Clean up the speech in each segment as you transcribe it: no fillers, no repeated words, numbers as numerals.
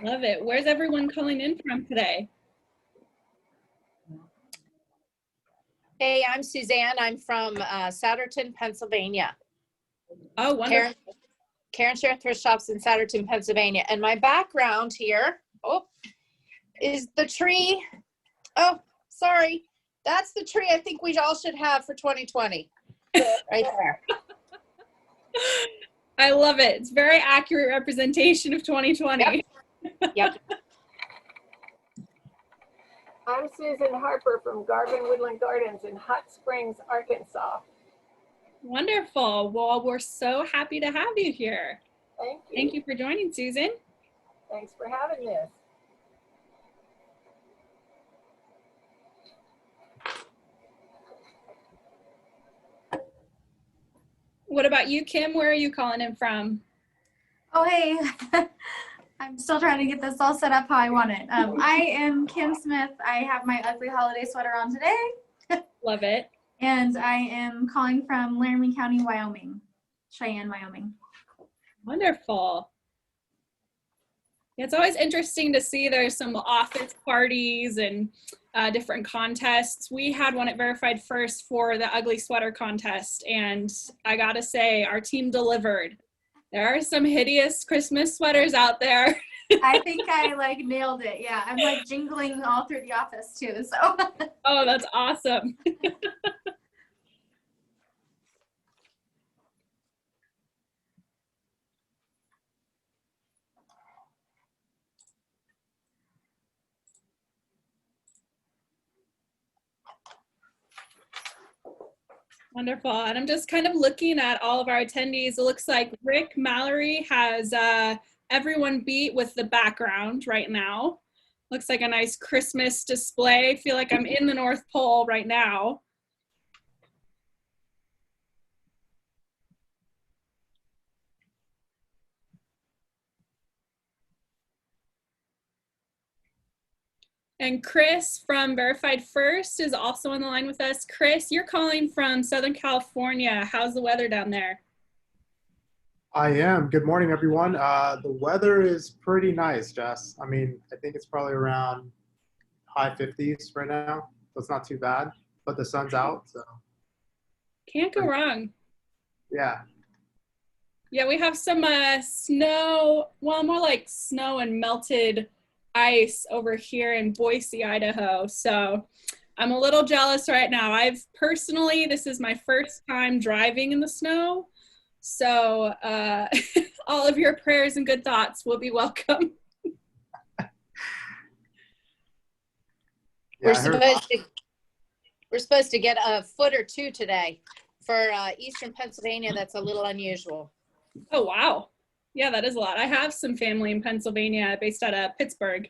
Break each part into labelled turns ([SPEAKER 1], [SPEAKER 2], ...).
[SPEAKER 1] Love it. Where's everyone calling in from today?
[SPEAKER 2] Hey, I'm Suzanne. I'm from Souderton, Pennsylvania.
[SPEAKER 1] Oh, wonderful.
[SPEAKER 2] Karen Share Thrift Shops in Souderton, Pennsylvania. And my background here, is the tree. Oh, sorry. That's the tree I think we all should have for 2020. Right there.
[SPEAKER 1] I love it. It's very accurate representation of 2020.
[SPEAKER 2] Yep.
[SPEAKER 3] I'm Susan Harper from Garvin Woodland Gardens in Hot Springs, Arkansas.
[SPEAKER 1] Wonderful. Well, we're so happy to have you here.
[SPEAKER 3] Thank you.
[SPEAKER 1] Thank you for joining, Susan.
[SPEAKER 3] Thanks for having this.
[SPEAKER 1] What about you, Kim? Where are you calling in from?
[SPEAKER 4] Oh, hey. I'm still trying to get this all set up how I want it. I am Kim Smith. I have my ugly holiday sweater on today.
[SPEAKER 1] Love it.
[SPEAKER 4] And I am calling from Laramie County, Wyoming. Cheyenne, Wyoming.
[SPEAKER 1] Wonderful. It's always interesting to see there's some office parties and different contests. We had one at Verified First for the Ugly Sweater Contest, and I gotta say, our team delivered. There are some hideous Christmas sweaters out there.
[SPEAKER 4] I think I nailed it. Yeah, I'm jingling all through the office too. So.
[SPEAKER 1] Oh, that's awesome. Wonderful. And I'm just kind of looking at all of our attendees. It looks like Rick Mallory has everyone beat with the background right now. Looks like a nice Christmas display. I feel like I'm in the North Pole right now. And Chris from Verified First is also on the line with us. Chris, you're calling from Southern California. How's the weather down there?
[SPEAKER 5] I am. Good morning, everyone. The weather is pretty nice, Jess. I mean, I think it's probably around high 50s right now, so it's not too bad, but the sun's out, so.
[SPEAKER 1] Can't go wrong.
[SPEAKER 5] Yeah.
[SPEAKER 1] Yeah, we have some snow, well, more like snow and melted ice over here in Boise, Idaho. So I'm a little jealous right now. This is my first time driving in the snow. So all of your prayers and good thoughts will be welcome.
[SPEAKER 2] We're supposed to get a foot or two today. For Eastern Pennsylvania, that's a little unusual.
[SPEAKER 1] Oh, wow. Yeah, that is a lot. I have some family in Pennsylvania based out of Pittsburgh.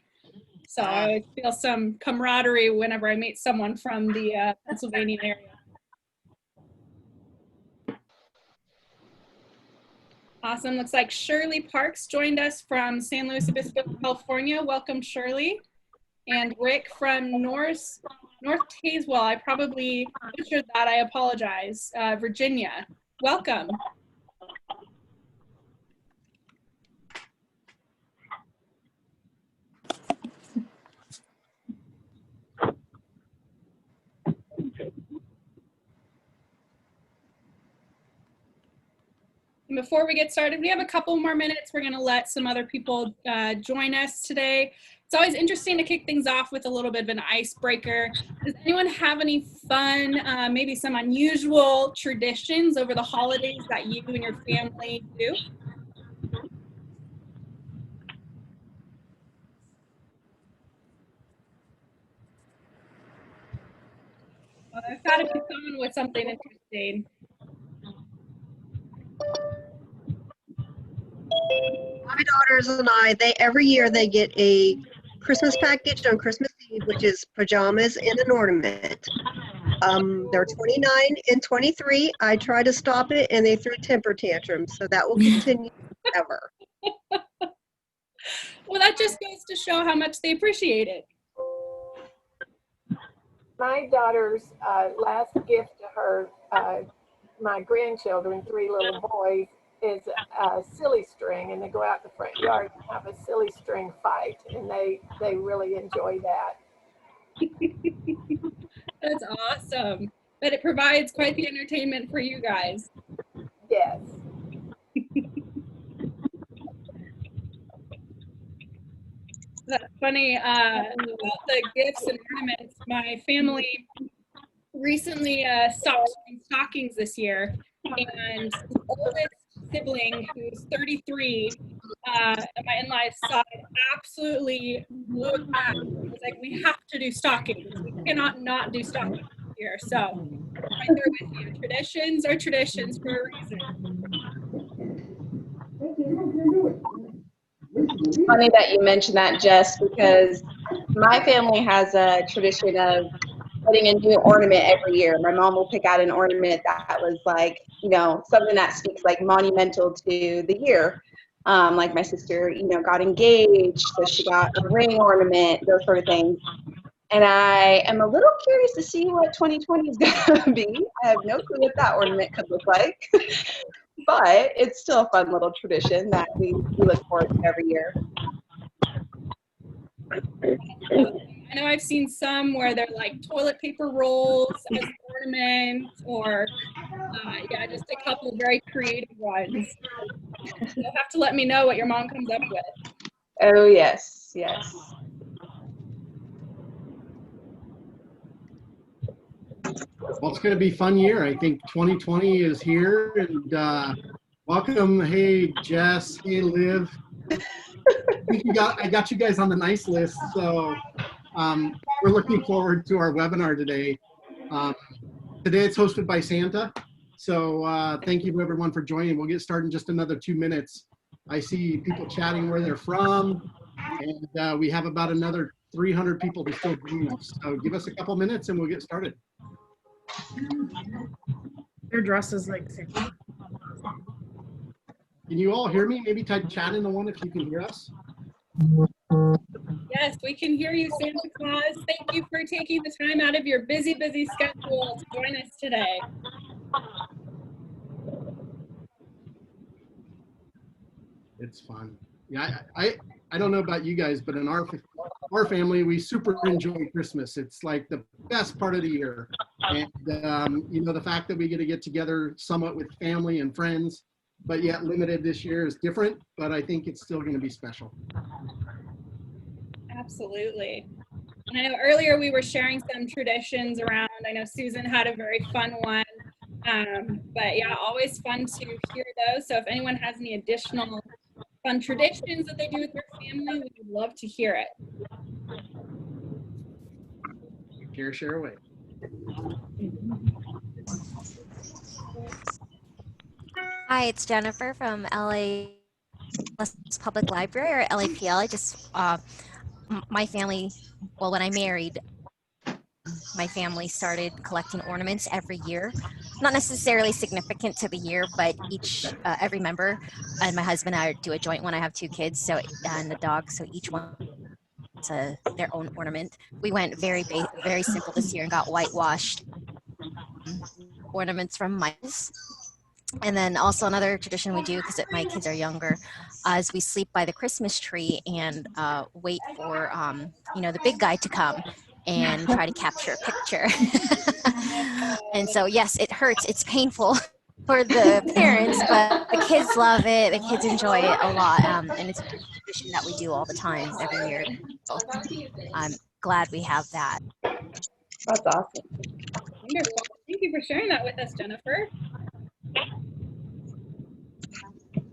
[SPEAKER 1] So I feel some camaraderie whenever I meet someone from the Pennsylvania area. Awesome. Looks like Shirley Parks joined us from San Luis Obispo, California. Welcome, Shirley. And Rick from North Tazewell. I probably butchered that. I apologize. Virginia. Welcome. And before we get started, we have a couple more minutes. We're going to let some other people join us today. It's always interesting to kick things off with a little bit of an icebreaker. Does anyone have any fun, maybe some unusual traditions over the holidays that you and your family do? Well, there's got to be someone with something interesting.
[SPEAKER 6] My daughters and I, every year they get a Christmas package on Christmas Eve, which is pajamas and an ornament. They're 29 and 23. I try to stop it, and they threw temper tantrums, so that will continue forever.
[SPEAKER 1] Well, that just goes to show how much they appreciate it.
[SPEAKER 3] My daughter's last gift to her, my grandchildren, 3 little boys, is a silly string, and they go out in the front yard and have a silly string fight, and they really enjoy that.
[SPEAKER 1] That's awesome. But it provides quite the entertainment for you guys.
[SPEAKER 3] Yes.
[SPEAKER 1] That's funny about the gifts and ornaments. My family recently stopped doing stockings this year, and the oldest sibling, who's 33, on my in-laws side, absolutely blew it back. It was like, we have to do stockings. We cannot not do stockings here. So right there with you. Traditions are traditions for a reason.
[SPEAKER 7] It's funny that you mentioned that, Jess, because my family has a tradition of putting a new ornament every year. My mom will pick out an ornament that was like, you know, something that speaks like monumental to the year. Like my sister, you know, got engaged, so she got a ring ornament, those sort of things. And I am a little curious to see what 2020 is going to be. I have no clue what that ornament could look like. But it's still a fun little tradition that we look forward to every year.
[SPEAKER 1] I know I've seen some where they're like toilet paper rolls as an ornament, or yeah, just a couple of very creative ones. You'll have to let me know what your mom comes up with.
[SPEAKER 7] Oh, yes, yes.
[SPEAKER 8] Well, it's going to be a fun year. I think 2020 is here, and welcome. Hey, Jess. Hey, Liv. I got you guys on the nice list, so we're looking forward to our webinar today. Today it's hosted by Santa, so thank you to everyone for joining. We'll get started in just another 2 minutes. I see people chatting where they're from, and we have about another 300 people to still join us. So give us a couple minutes and we'll get started.
[SPEAKER 9] Their dress is like Santa.
[SPEAKER 8] Can you all hear me? Maybe type chat in the one if you can hear us.
[SPEAKER 1] Yes, we can hear you, Santa Claus. Thank you for taking the time out of your busy, busy schedule to join us today.
[SPEAKER 8] It's fun. Yeah, I don't know about you guys, but in our family, we super enjoy Christmas. It's like the best part of the year. And, you know, the fact that we get together somewhat with family and friends, but yet limited this year is different, but I think it's still going to be special.
[SPEAKER 1] Absolutely. And I know earlier we were sharing some traditions around. I know Susan had a very fun one. But yeah, always fun to hear those. So if anyone has any additional fun traditions that they do with their family, we would love to hear it.
[SPEAKER 8] Share away.
[SPEAKER 10] Hi, it's Jennifer from LA Public Library, or LAPL. I just, my family, well, when I married, my family started collecting ornaments every year. Not necessarily significant to the year, but every member, and my husband and I do a joint one. I have 2 kids, so and a dog, so each one their own ornament. We went very simple this year and got whitewashed ornaments from mice. And then also another tradition we do, because my kids are younger, is we sleep by the Christmas tree and wait for you know, the big guy to come and try to capture a picture. And so yes, it hurts, it's painful for the parents, but the kids love it, the kids enjoy it a lot, and it's a tradition that we do all the time, every year. So I'm glad we have that.
[SPEAKER 7] That's awesome.
[SPEAKER 1] Wonderful. Thank you for sharing that with us, Jennifer.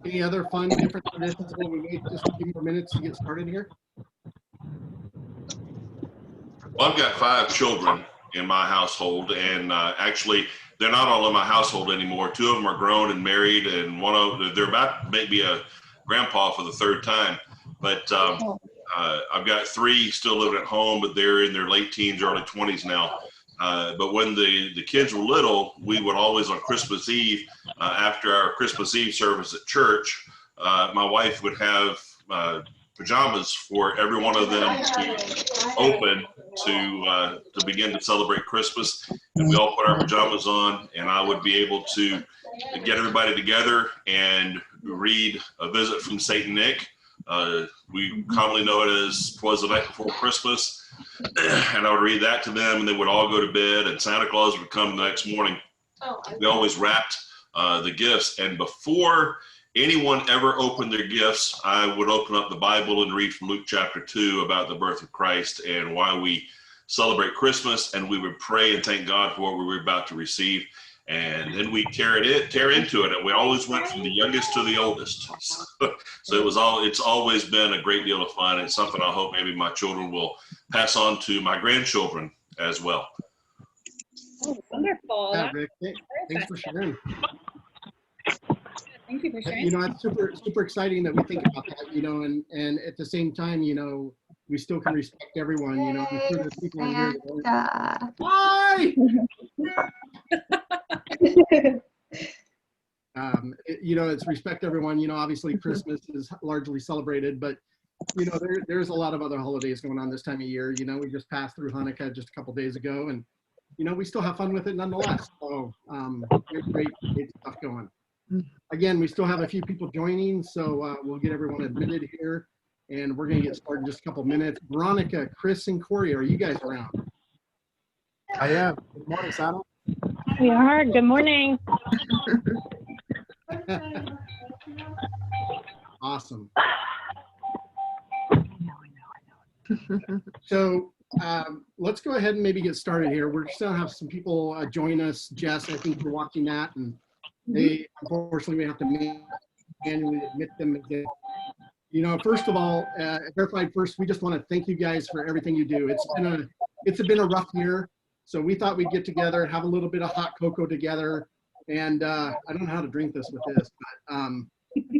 [SPEAKER 8] Any other fun, different traditions while we wait just a few more minutes to get started here?
[SPEAKER 11] Well, I've got 5 children in my household, and actually, they're not all in my household anymore. 2 of them are grown and married, and they're about to make me a grandpa for the 3rd time. But I've got 3 still living at home, but they're in their late teens, early 20s now. But when the kids were little, we would always on Christmas Eve, after our Christmas Eve service at church, my wife would have pajamas for every one of them to open to begin to celebrate Christmas. And we all put our pajamas on, and I would be able to get everybody together and read A Visit from Saint Nick. We commonly know it as 'Twas the Night Before Christmas. And I would read that to them, and they would all go to bed, and Santa Claus would come the next morning. We always wrapped the gifts, and before anyone ever opened their gifts, I would open up the Bible and read from Luke chapter 2 about the birth of Christ and why we celebrate Christmas, and we would pray and thank God for what we were about to receive. And then we tear into it, and we always went from the youngest to the oldest. So it's always been a great deal of fun. It's something I hope maybe my children will pass on to my grandchildren as well.
[SPEAKER 1] Oh, wonderful.
[SPEAKER 8] Yeah, Rick, thanks for sharing.
[SPEAKER 1] Thank you for sharing.
[SPEAKER 8] You know, it's super exciting that we think about that, you know, and at the same time, you know, we still can respect everyone, you know. I'm sure there's people in here that why? You know, it's respect everyone. You know, obviously Christmas is largely celebrated, but you know, there's a lot of other holidays going on this time of year. You know, we just passed through Hanukkah just a couple days ago, and you know, we still have fun with it nonetheless. So there's great stuff going. Again, we still have a few people joining, so we'll get everyone admitted here, and we're going to get started in just a couple minutes. Veronica, Chris, and Corey, are you guys around?
[SPEAKER 5] I am. Good morning, Santa.
[SPEAKER 12] We are. Good morning.
[SPEAKER 8] Awesome. So let's go ahead and maybe get started here. We're just going to have some people join us. Jess, I think you're watching that, and they unfortunately we have to manually admit them again. You know, first of all, Verified First, we just want to thank you guys for everything you do. It's been a rough year, so we thought we'd get together, have a little bit of hot cocoa together, and I don't know how to drink this with this, but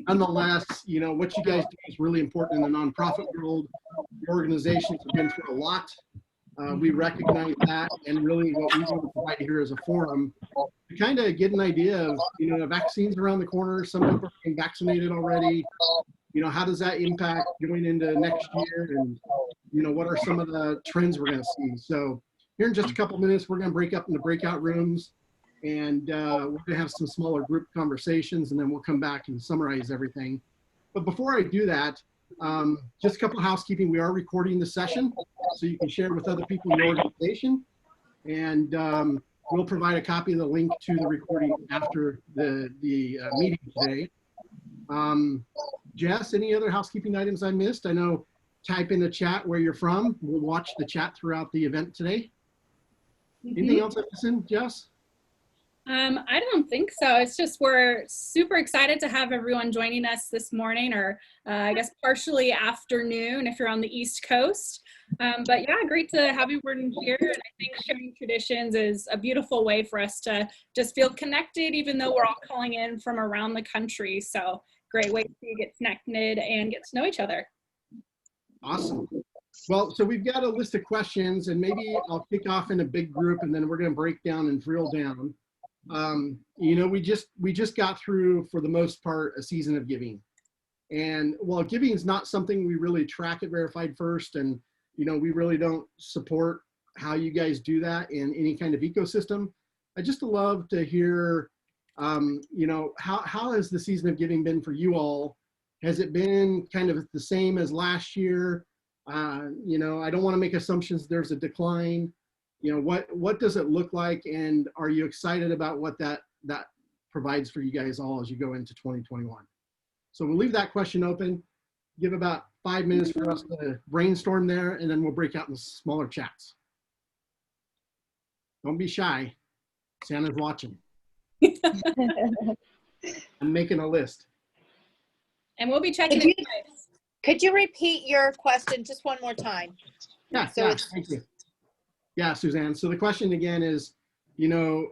[SPEAKER 8] nonetheless, you know, what you guys do is really important in the nonprofit world. Your organizations have been through a lot. We recognize that, and really what we want to provide here is a forum to kind of get an idea of, you know, vaccines around the corner. Some people are being vaccinated already. You know, how does that impact going into next year? And, you know, what are some of the trends we're going to see? So here in just a couple minutes, we're going to break up into breakout rooms, and we're going to have some smaller group conversations, and then we'll come back and summarize everything. But before I do that, just a couple of housekeeping. We are recording the session, so you can share with other people in your organization. And we'll provide a copy of the link to the recording after the meeting today. Jess, any other housekeeping items I missed? I know, type in the chat where you're from. We'll watch the chat throughout the event today. Anything else I'm missing, Jess?
[SPEAKER 1] I don't think so. It's just we're super excited to have everyone joining us this morning, or I guess partially afternoon if you're on the East Coast. But yeah, great to have everyone here. And I think sharing traditions is a beautiful way for us to just feel connected, even though we're all calling in from around the country. So great way to get connected and get to know each other.
[SPEAKER 8] Awesome. Well, so we've got a list of questions, and maybe I'll kick off in a big group, and then we're going to break down and drill down. You know, we just got through, for the most part, a season of giving. And while giving is not something we really track at Verified First, and, you know, we really don't support how you guys do that in any kind of ecosystem, I just love to hear, you know, how has the season of giving been for you all? Has it been kind of the same as last year? You know, I don't want to make assumptions there's a decline. You know, what does it look like, and are you excited about what that provides for you guys all as you go into 2021? So we'll leave that question open, give about 5 minutes for us to brainstorm there, and then we'll break out in smaller chats. Don't be shy. Santa's watching. I'm making a list.
[SPEAKER 1] And we'll be checking it.
[SPEAKER 2] Could you repeat your question just one more time?
[SPEAKER 8] Yeah, thank you. Yeah, Suzanne. So the question again is, you know,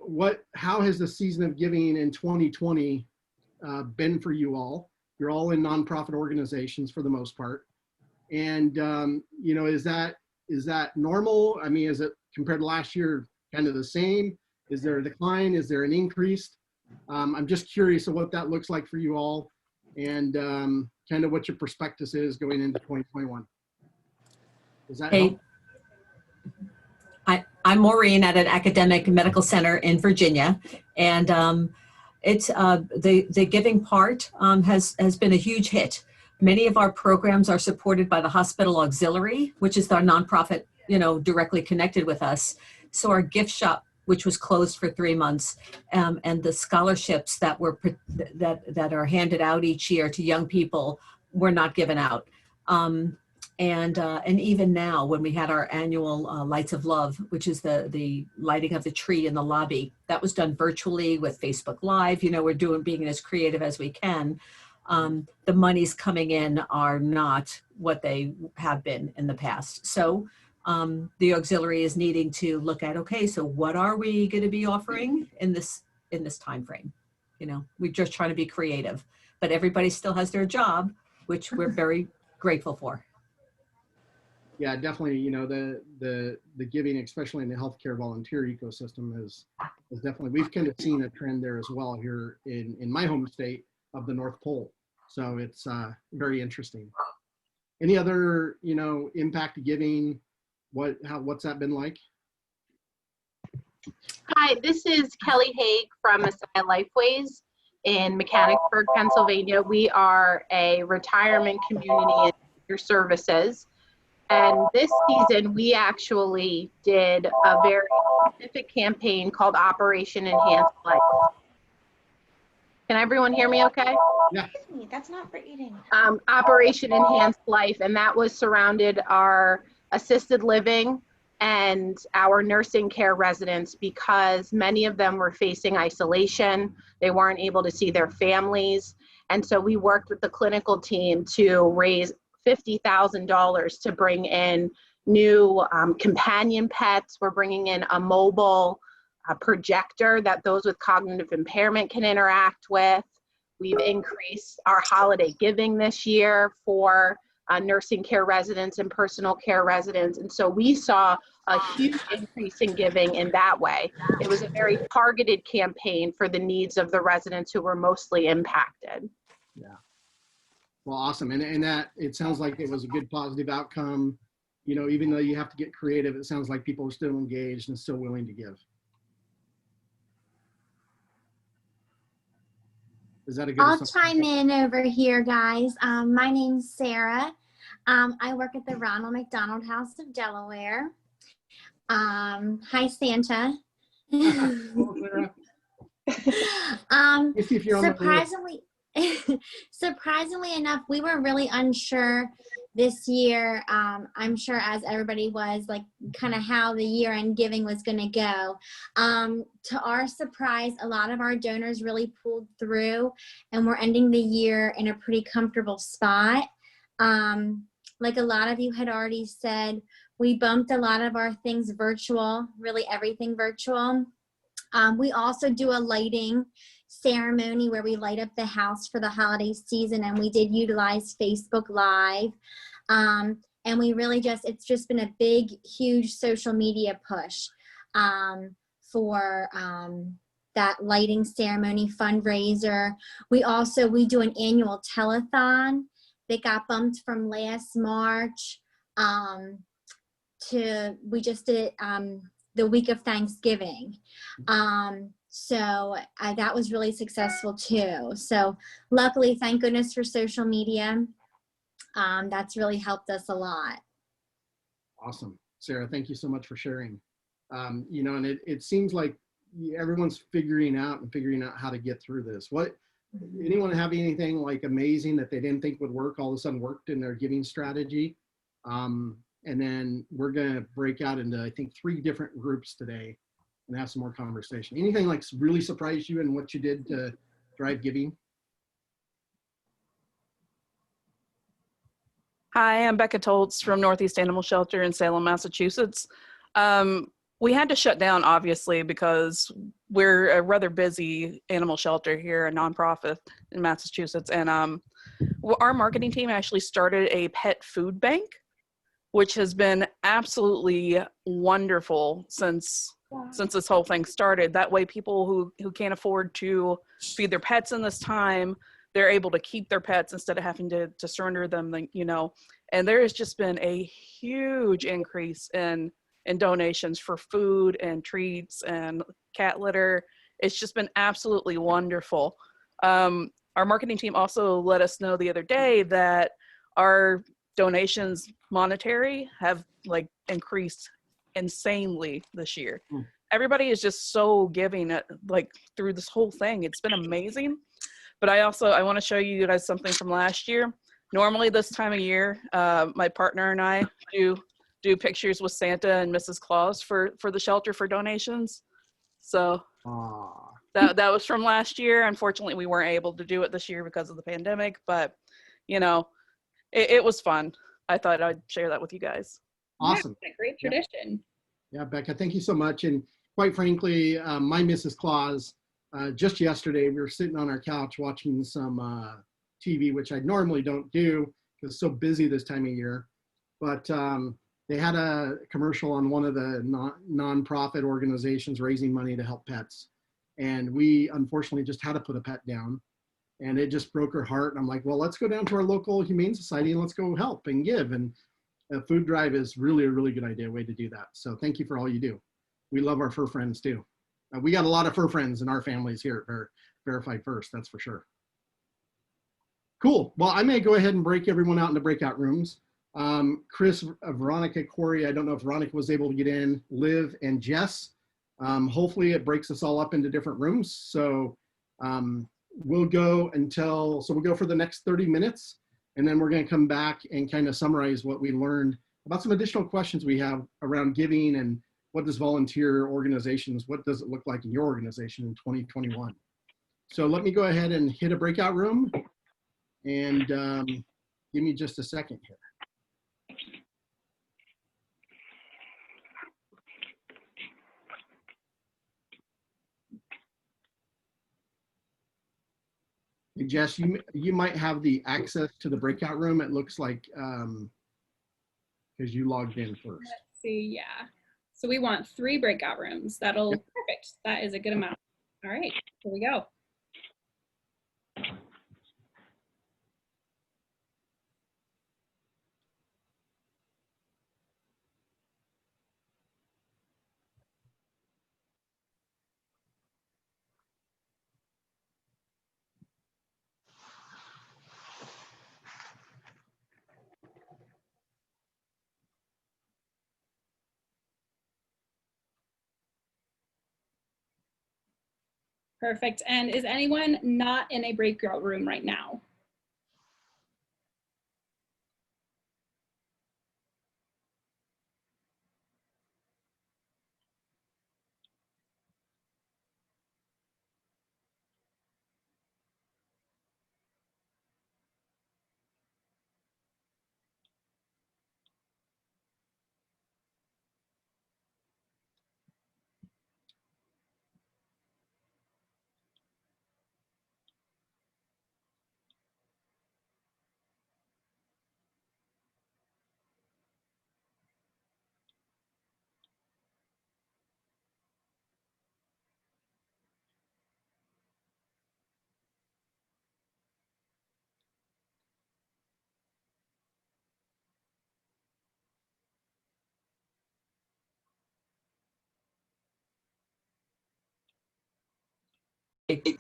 [SPEAKER 8] how has the season of giving in 2020 been for you all? You're all in nonprofit organizations for the most part. And, you know, is that normal? I mean, is it compared to last year kind of the same? Is there a decline? Is there an increase? I'm just curious of what that looks like for you all. and kind of what your prospectus is going into 2021. Does that
[SPEAKER 13] Hey,
[SPEAKER 8] help?
[SPEAKER 13] I'm Maureen at an academic medical center in Virginia, and it's the giving part has been a huge hit. Many of our programs are supported by the Hospital Auxiliary, which is our nonprofit, directly connected with us. So our gift shop, which was closed for 3 months, and the scholarships that are handed out each year to young people were not given out. And even now, when we had our annual Lights of Love, which is the lighting of the tree in the lobby, that was done virtually with Facebook Live. We're being as creative as we can. The monies coming in are not what they have been in the past. So the auxiliary is needing to look at, okay, so what are we going to be offering in this time frame? We're just trying to be creative, but everybody still has their job, which we're very grateful for.
[SPEAKER 8] Yeah, definitely. The giving, especially in the healthcare volunteer ecosystem, is definitely, we've kind of seen a trend there as well here in my home state of the North Pole. So it's very interesting. Any other impact of giving? What's that been like?
[SPEAKER 14] Hi, this is Kelly Haig from Messiah Lifeways in Mechanicsburg, Pennsylvania. We are a retirement community in senior services. And this season, we actually did a very specific campaign called Operation Enhanced Life. Can everyone hear me okay?
[SPEAKER 8] Yeah.
[SPEAKER 10] Excuse me, that's not for eating.
[SPEAKER 14] Operation Enhanced Life, and that was surrounded our assisted living and our nursing care residents, because many of them were facing isolation. They weren't able to see their families. And so we worked with the clinical team to raise $50,000 to bring in new companion pets. We're bringing in a mobile projector that those with cognitive impairment can interact with. We've increased our holiday giving this year for nursing care residents and personal care residents. And so we saw a huge increase in giving in that way. It was a very targeted campaign for the needs of the residents who were mostly impacted.
[SPEAKER 8] Yeah. Well, awesome. And that, it sounds like it was a good positive outcome. Even though you have to get creative, it sounds like people are still engaged and still willing to give. Is that a good
[SPEAKER 4] I'll
[SPEAKER 8] assumption?
[SPEAKER 4] chime in over here, guys. My name's Sarah. I work at the Ronald McDonald House of Delaware. Hi, Santa. Surprisingly, surprisingly enough, we were really unsure this year. I'm sure, as everybody was, like, kind of how the year-end giving was going to go. To our surprise, a lot of our donors really pulled through, and we're ending the year in a pretty comfortable spot. Like a lot of you had already said, we bumped a lot of our things virtual, really everything virtual. We also do a lighting ceremony where we light up the house for the holiday season, and we did utilize Facebook Live. And we really it's just been a big, huge social media push for that lighting ceremony fundraiser. We do an annual telethon that got bumped from last March we just did it the week of Thanksgiving. So that was really successful too. So luckily, thank goodness for social media. That's really helped us a lot.
[SPEAKER 8] Awesome. Sarah, thank you so much for sharing. And it seems like everyone's figuring out how to get through this. Anyone have anything like amazing that they didn't think would work all of a sudden worked in their giving strategy? And then we're going to break out into, I think, 3 different groups today and have some more conversation. Anything like really surprised you in what you did to drive giving?
[SPEAKER 15] Hi, I'm Becca Toltz from Northeast Animal Shelter in Salem, Massachusetts. We had to shut down, obviously, because we're a rather busy animal shelter here, a nonprofit in Massachusetts. And our marketing team actually started a pet food bank, which has been absolutely wonderful since this whole thing started. That way, people who can't afford to feed their pets in this time, they're able to keep their pets instead of having to surrender them, you know. And there has just been a huge increase in donations for food and treats and cat litter. It's just been absolutely wonderful. Our marketing team also let us know the other day that our donations monetary have like increased insanely this year. Everybody is just so giving like through this whole thing. It's been amazing. But I want to show you guys something from last year. Normally this time of year, my partner and I do pictures with Santa and Mrs. Claus for the shelter for donations. So that was from last year. Unfortunately, we weren't able to do it this year because of the pandemic, but you know, it was fun. I thought I'd share that with you guys.
[SPEAKER 8] Awesome.
[SPEAKER 1] Yeah, great tradition.
[SPEAKER 8] Yeah, Becca, thank you so much. And quite frankly, my Mrs. Claus, just yesterday, we were sitting on our couch watching some TV, which I normally don't do because it's so busy this time of year. But they had a commercial on one of the non-profit organizations raising money to help pets. And we unfortunately just had to put a pet down. And it just broke her heart. And I'm like, well, let's go down to our local humane society and let's go help and give. And a food drive is really a really good idea, way to do that. So thank you for all you do. We love our fur friends too. We got a lot of fur friends in our families here at Verified First, that's for sure. Cool. Well, I may go ahead and break everyone out into breakout rooms. Chris, Veronica, Corey, I don't know if Veronica was able to get in, Liv and Jess. Hopefully it breaks us all up into different rooms. So we'll go for the next 30 minutes. And then we're going to come back and kind of summarize what we learned about some additional questions we have around giving and what does volunteer organizations, what does it look like in your organization in 2021? So let me go ahead and hit a breakout room and give me just a second here. Hey, Jess, you might have the access to the breakout room. It looks like because you logged in first.
[SPEAKER 1] Let's see, yeah. So we want 3 breakout rooms. That'll perfect. That is a good amount. All right, here we go. Perfect. And is anyone not in a breakout room right now?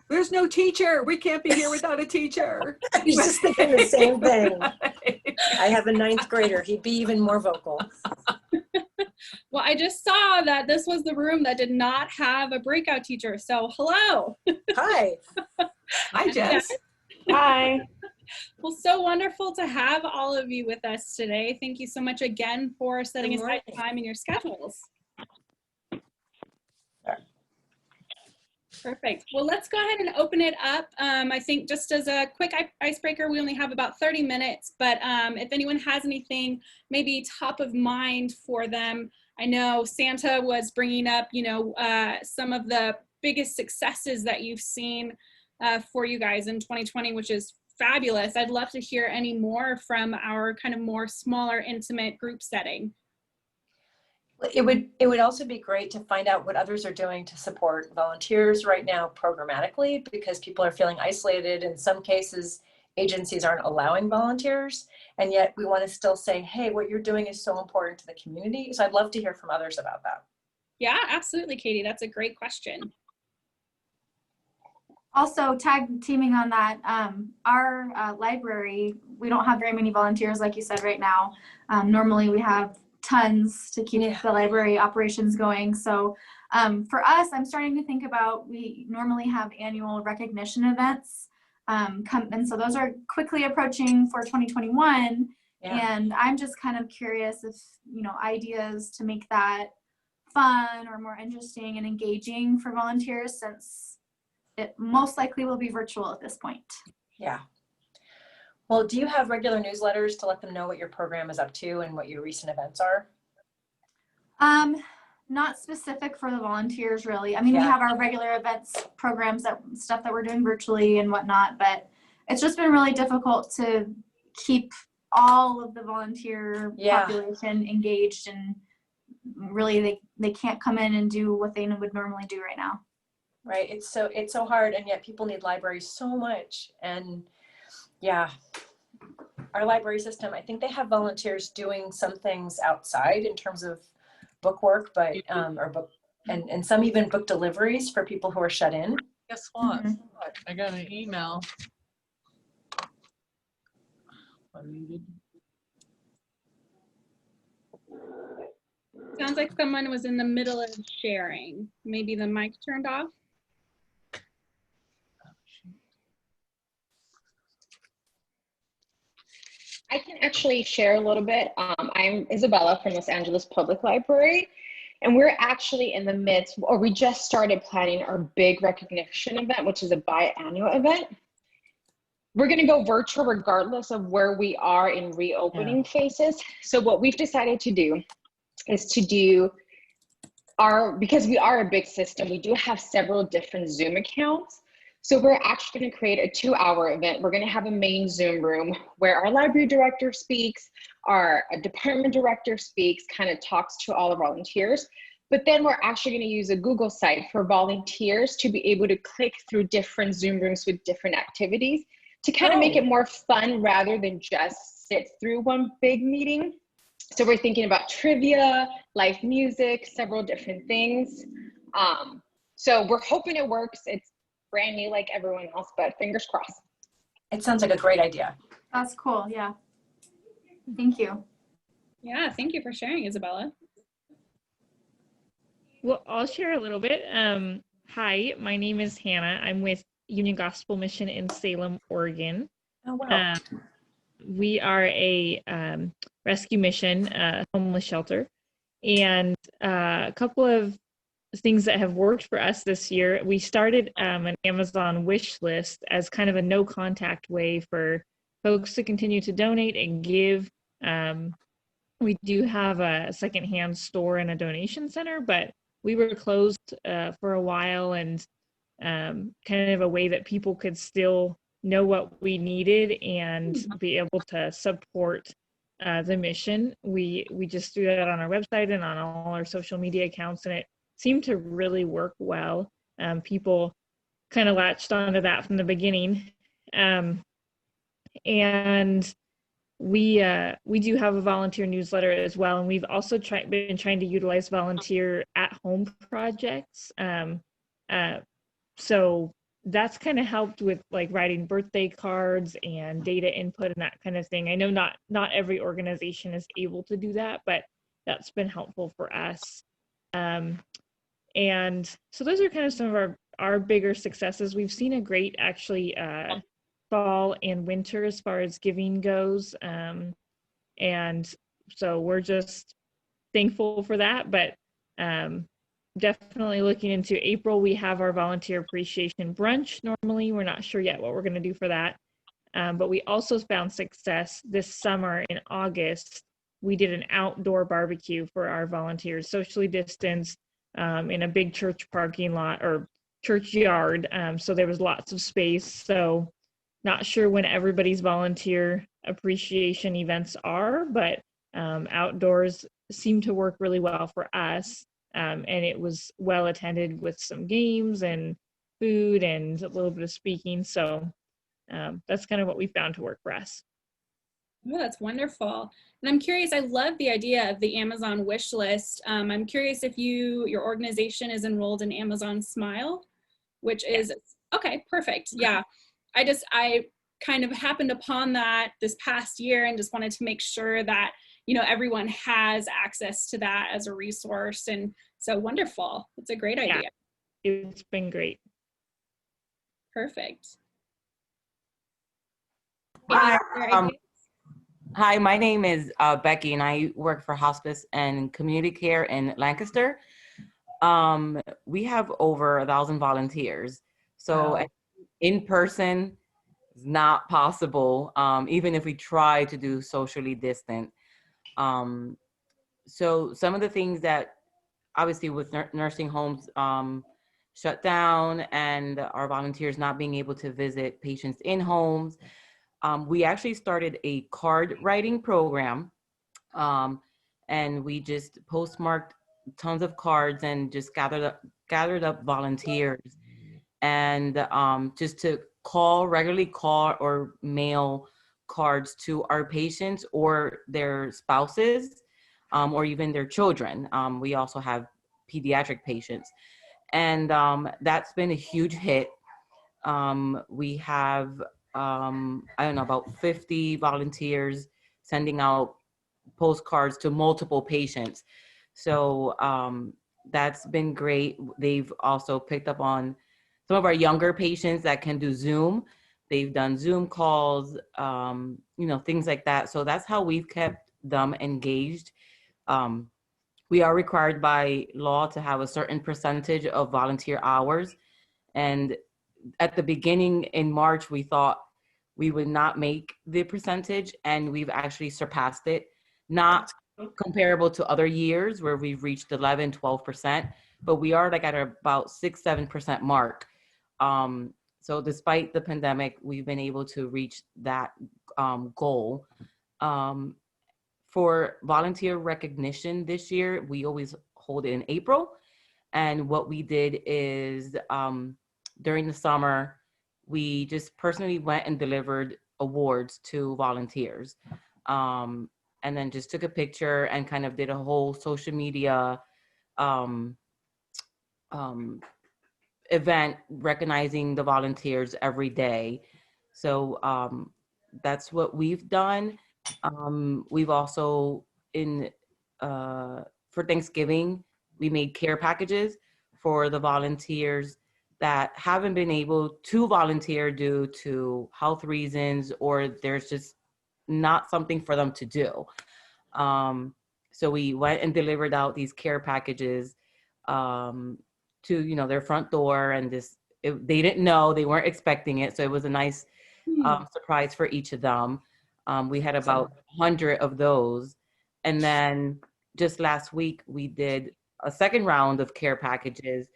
[SPEAKER 13] There's no teacher. We can't be here without a teacher.
[SPEAKER 16] I was just thinking the same thing. I have a 9th grader. He'd be even more vocal.
[SPEAKER 1] Well, I just saw that this was the room that did not have a breakout teacher. So hello.
[SPEAKER 16] Hi.
[SPEAKER 13] Hi, Jess.
[SPEAKER 12] Hi.
[SPEAKER 1] Well, so wonderful to have all of you with us today. Thank you so much again for setting aside time in your schedules. Perfect. Well, let's go ahead and open it up. I think just as a quick icebreaker, we only have about 30 minutes, but if anyone has anything maybe top of mind for them, I know Santa was bringing up, you know, some of the biggest successes that you've seen for you guys in 2020, which is fabulous. I'd love to hear any more from our kind of more smaller, intimate group setting.
[SPEAKER 16] It would also be great to find out what others are doing to support volunteers right now programmatically, because people are feeling isolated. In some cases, agencies aren't allowing volunteers, and yet we want to still say, hey, what you're doing is so important to the community. So I'd love to hear from others about that.
[SPEAKER 1] Yeah, absolutely, Katie. That's a great question.
[SPEAKER 17] Also, tag teaming on that, our library, we don't have very many volunteers, like you said, right now. Normally we have tons to keep the library operations going. So for us, I'm starting to think about, we normally have annual recognition events. And so those are quickly approaching for 2021.
[SPEAKER 16] Yeah.
[SPEAKER 17] And I'm just kind of curious if, ideas to make that fun or more interesting and engaging for volunteers, since it most likely will be virtual at this point.
[SPEAKER 16] Yeah. Well, do you have regular newsletters to let them know what your program is up to and what your recent events are?
[SPEAKER 17] Not specific for the volunteers, really. I mean, we have our regular events programs, stuff that we're doing virtually and whatnot, but it's just been really difficult to keep all of the volunteer population engaged, and really they can't come in and do what they would normally do right now.
[SPEAKER 16] Right. It's so hard, and yet people need libraries so much. And yeah, our library system, I think they have volunteers doing some things outside in terms of book work, but or book and some even book deliveries for people who are shut in.
[SPEAKER 18] Guess what? I got an email.
[SPEAKER 1] Sounds like someone was in the middle of sharing. Maybe the mic turned off.
[SPEAKER 19] I can actually share a little bit. I'm Isabella from Los Angeles Public Library, and we're actually in the midst, or we just started planning our big recognition event, which is a biannual event. We're going to go virtual regardless of where we are in reopening phases. So what we've decided to do is to do because we are a big system, we do have several different Zoom accounts. So we're actually going to create a 2-hour event. We're going to have a main Zoom room where our library director speaks, our department director speaks, kind of talks to all the volunteers. But then we're actually going to use a Google site for volunteers to be able to click through different Zoom rooms with different activities to kind of make it more fun rather than just sit through one big meeting. So we're thinking about trivia, live music, several different things. So we're hoping it works. It's brand new like everyone else, but fingers crossed.
[SPEAKER 16] It sounds like a great idea.
[SPEAKER 17] That's cool. Yeah. Thank you.
[SPEAKER 1] Yeah, thank you for sharing, Isabella.
[SPEAKER 20] Well, I'll share a little bit. Hi, my name is Hannah. I'm with Union Gospel Mission in Salem, Oregon.
[SPEAKER 16] Oh, wow.
[SPEAKER 20] We are a rescue mission, homeless shelter, and a couple of things that have worked for us this year. We started an Amazon wish list as kind of a no contact way for folks to continue to donate and give. We do have a secondhand store and a donation center, but we were closed for a while, and kind of a way that people could still know what we needed and be able to support the mission. We just threw that on our website and on all our social media accounts, and it seemed to really work well. People kind of latched onto that from the beginning. And we do have a volunteer newsletter as well, and we've also been trying to utilize volunteer at-home projects. So that's kind of helped with like writing birthday cards and data input and that kind of thing. I know not every organization is able to do that, but that's been helpful for us. And so those are kind of some of our bigger successes. We've seen a great actually fall and winter as far as giving goes. And so we're just thankful for that, but definitely looking into April. We have our volunteer appreciation brunch. Normally, we're not sure yet what we're going to do for that. But we also found success this summer in August. We did an outdoor barbecue for our volunteers, socially distanced, in a big church parking lot or church yard. So there was lots of space. So not sure when everybody's volunteer appreciation events are, but outdoors seemed to work really well for us. And it was well attended with some games and food and a little bit of speaking. So that's kind of what we found to work for us.
[SPEAKER 1] Oh, that's wonderful. And I'm curious, I love the idea of the Amazon wish list. I'm curious if your organization is enrolled in Amazon Smile, which is, okay, perfect. Yeah. I kind of happened upon that this past year and just wanted to make sure that, everyone has access to that as a resource. And so wonderful. It's a great idea.
[SPEAKER 20] It's been great.
[SPEAKER 1] Perfect.
[SPEAKER 21] Hi, hi, my name is Becky, and I work for hospice and community care in Lancaster. We have over 1,000 volunteers, so
[SPEAKER 16] Wow.
[SPEAKER 21] in person is not possible, even if we try to do socially distant. So some of the things that obviously with nursing homes shut down and our volunteers not being able to visit patients in homes, we actually started a card writing program, and we just postmarked tons of cards and just gathered up volunteers, and just to regularly call or mail cards to our patients or their spouses, or even their children. We also have pediatric patients, and that's been a huge hit. We have I don't know, about 50 volunteers sending out postcards to multiple patients. So that's been great. They've also picked up on some of our younger patients that can do Zoom. They've done Zoom calls, things like that. So that's how we've kept them engaged. We are required by law to have a certain percentage of volunteer hours. And at the beginning in March, we thought we would not make the percentage, and we've actually surpassed it. Not comparable to other years where we've reached 11, 12%, but we are like at about 6-7% mark. So despite the pandemic, we've been able to reach that goal. For volunteer recognition this year, we always hold it in April. And what we did is during the summer, we just personally went and delivered awards to volunteers. And then just took a picture and kind of did a whole social media event recognizing the volunteers every day. So that's what we've done. We've also for Thanksgiving, we made care packages for the volunteers that haven't been able to volunteer due to health reasons, or there's just not something for them to do. So we went and delivered out these care packages to their front door, and they didn't know, they weren't expecting it, so it was a nice surprise for each of them. We had about 100 of those, and then just last week we did a second round of care packages,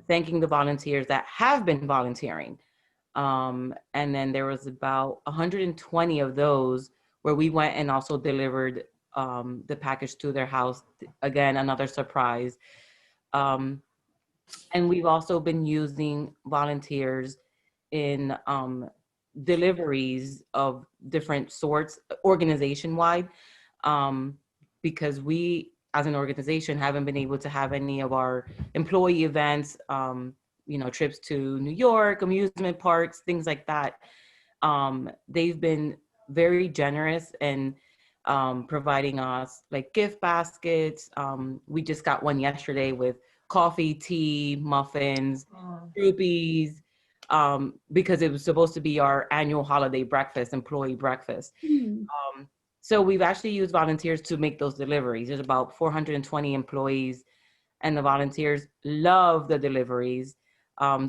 [SPEAKER 21] thanking the volunteers that have been volunteering. And then there was about 120 of those where we went and also delivered the package to their house. Again, another surprise. And we've also been using volunteers in deliveries of different sorts, organization-wide, because we, as an organization, haven't been able to have any of our employee events, trips to New York, amusement parks, things like that. They've been very generous and providing us like gift baskets. We just got one yesterday with coffee, tea, muffins, groupies, because it was supposed to be our annual holiday breakfast, employee breakfast. So we've actually used volunteers to make those deliveries. There's about 420 employees, and the volunteers love the deliveries.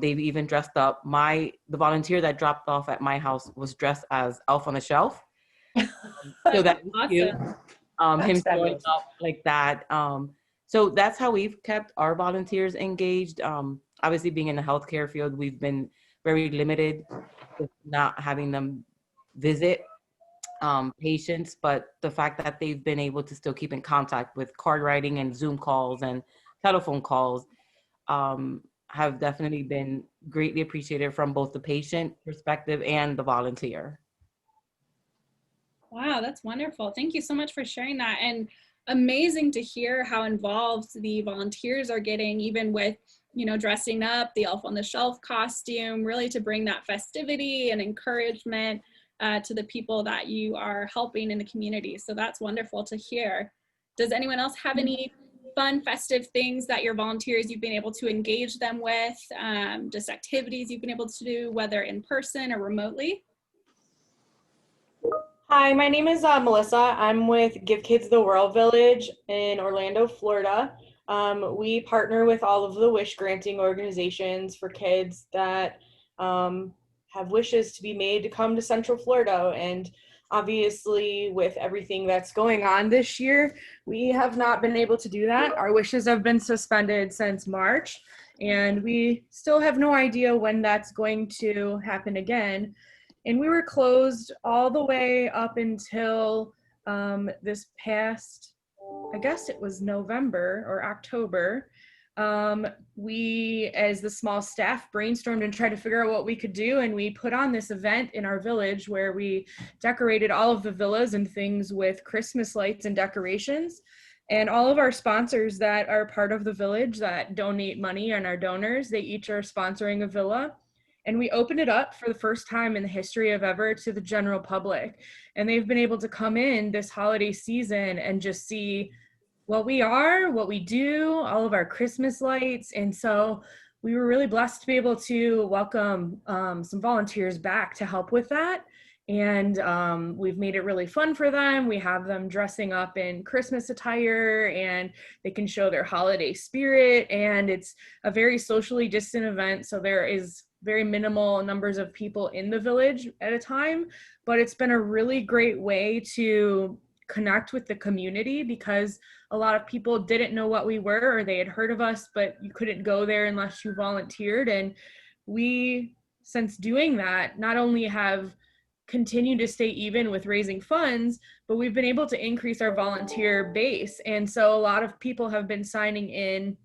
[SPEAKER 21] They've even dressed up. The volunteer that dropped off at my house was dressed as Elf on the Shelf. So that was cute. Him showing up like that. So that's how we've kept our volunteers engaged. Obviously, being in the healthcare field, we've been very limited with not having them visit. patients, but the fact that they've been able to still keep in contact with card writing and Zoom calls and telephone calls have definitely been greatly appreciated from both the patient perspective and the volunteer.
[SPEAKER 1] Wow, that's wonderful. Thank you so much for sharing that. And amazing to hear how involved the volunteers are getting, even with, you know, dressing up, the elf on the shelf costume, really to bring that festivity and encouragement to the people that you are helping in the community. So that's wonderful to hear. Does anyone else have any fun, festive things that your volunteers, you've been able to engage them with, just activities you've been able to do, whether in person or remotely?
[SPEAKER 6] Hi, my name is Melissa. I'm with Give Kids the World Village in Orlando, Florida. We partner with all of the wish granting organizations for kids that have wishes to be made to come to Central Florida. And obviously, with everything that's going on this year, we have not been able to do that. Our wishes have been suspended since March, and we still have no idea when that's going to happen again. And we were closed all the way up until this past, I guess it was November or October. We, as the small staff, brainstormed and tried to figure out what we could do. And we put on this event in our village where we decorated all of the villas and things with Christmas lights and decorations. And all of our sponsors that are part of the village that donate money and our donors, they each are sponsoring a villa. And we opened it up for the first time in the history of ever to the general public. And they've been able to come in this holiday season and just see what we are, what we do, all of our Christmas lights. And so we were really blessed to be able to welcome some volunteers back to help with that. And we've made it really fun for them. We have them dressing up in Christmas attire and they can show their holiday spirit. And it's a very socially distant event. So there is very minimal numbers of people in the village at a time, but it's been a really great way to connect with the community because a lot of people didn't know what we were or they had heard of us, but you couldn't go there unless you volunteered. And we, since doing that, not only have continued to stay even with raising funds, but we've been able to increase our volunteer base. And so a lot of people have been signing in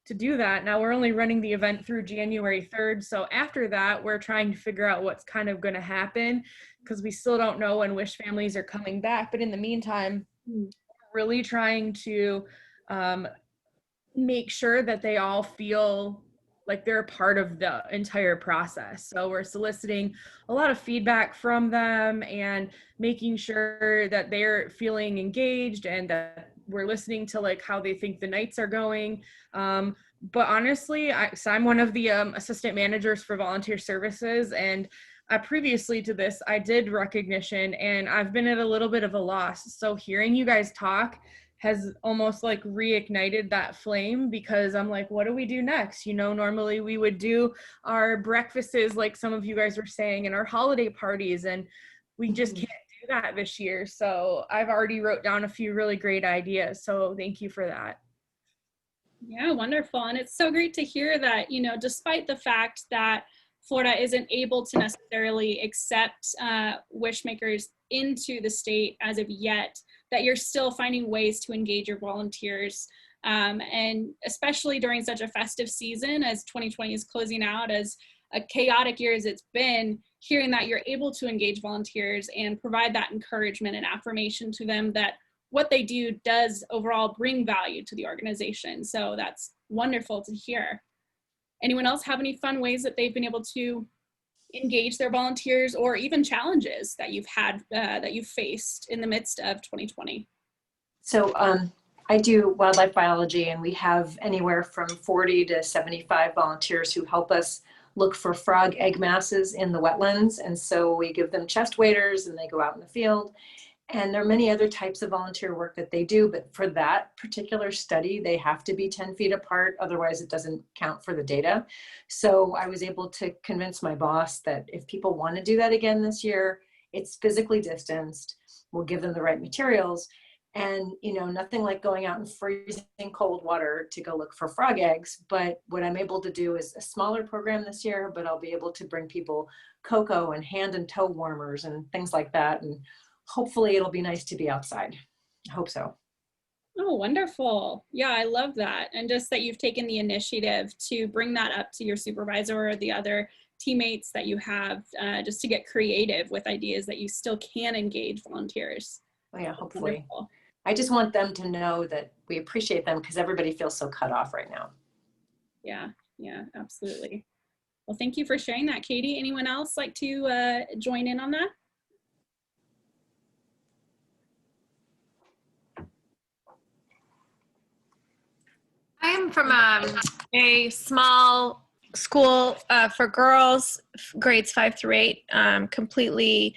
[SPEAKER 6] to do that. Now we're only running the event through January 3rd. So after that, we're trying to figure out what's kind of going to happen because we still don't know when wish families are coming back. But in the meantime, we're really trying to make sure that they all feel like they're a part of the entire process. So we're soliciting a lot of feedback from them and making sure that they're feeling engaged and that we're listening to like how they think the nights are going. But honestly, I'm one of the assistant managers for volunteer services. And previously to this, I did recognition and I've been at a little bit of a loss. So hearing you guys talk has almost like reignited that flame because I'm like, what do we do next? You know, normally we would do our breakfasts like some of you guys were saying and our holiday parties, and we just can't do that this year. So I've already wrote down a few really great ideas. So thank you for that.
[SPEAKER 1] Yeah, wonderful. And it's so great to hear that, you know, despite the fact that Florida isn't able to necessarily accept wish makers into the state as of yet, that you're still finding ways to engage your volunteers. And especially during such a festive season as 2020 is closing out, as a chaotic year as it's been, hearing that you're able to engage volunteers and provide that encouragement and affirmation to them that what they do does overall bring value to the organization. So that's wonderful to hear. Anyone else have any fun ways that they've been able to engage their volunteers or even challenges that you've had, that you've faced in the midst of 2020?
[SPEAKER 16] So I do wildlife biology, and we have anywhere from 40 to 75 volunteers who help us look for frog egg masses in the wetlands. And so we give them chest waders and they go out in the field. And there are many other types of volunteer work that they do, but for that particular study, they have to be 10 feet apart. Otherwise, it doesn't count for the data. So I was able to convince my boss that if people want to do that again this year, it's physically distanced. We'll give them the right materials. And, you know, nothing like going out in freezing cold water to go look for frog eggs. But what I'm able to do is a smaller program this year, but I'll be able to bring people cocoa and hand and toe warmers and things like that. And hopefully it'll be nice to be outside. I hope so.
[SPEAKER 1] Oh, wonderful. Yeah, I love that. And just that you've taken the initiative to bring that up to your supervisor or the other teammates that you have, just to get creative with ideas that you still can engage volunteers.
[SPEAKER 16] Oh yeah,
[SPEAKER 1] That's
[SPEAKER 16] hopefully.
[SPEAKER 1] wonderful.
[SPEAKER 16] I just want them to know that we appreciate them because everybody feels so cut off right now.
[SPEAKER 1] Yeah, yeah, absolutely. Well, thank you for sharing that, Katie. Anyone else like to join in on that?
[SPEAKER 3] I am from a small school for girls, grades 5 through 8, completely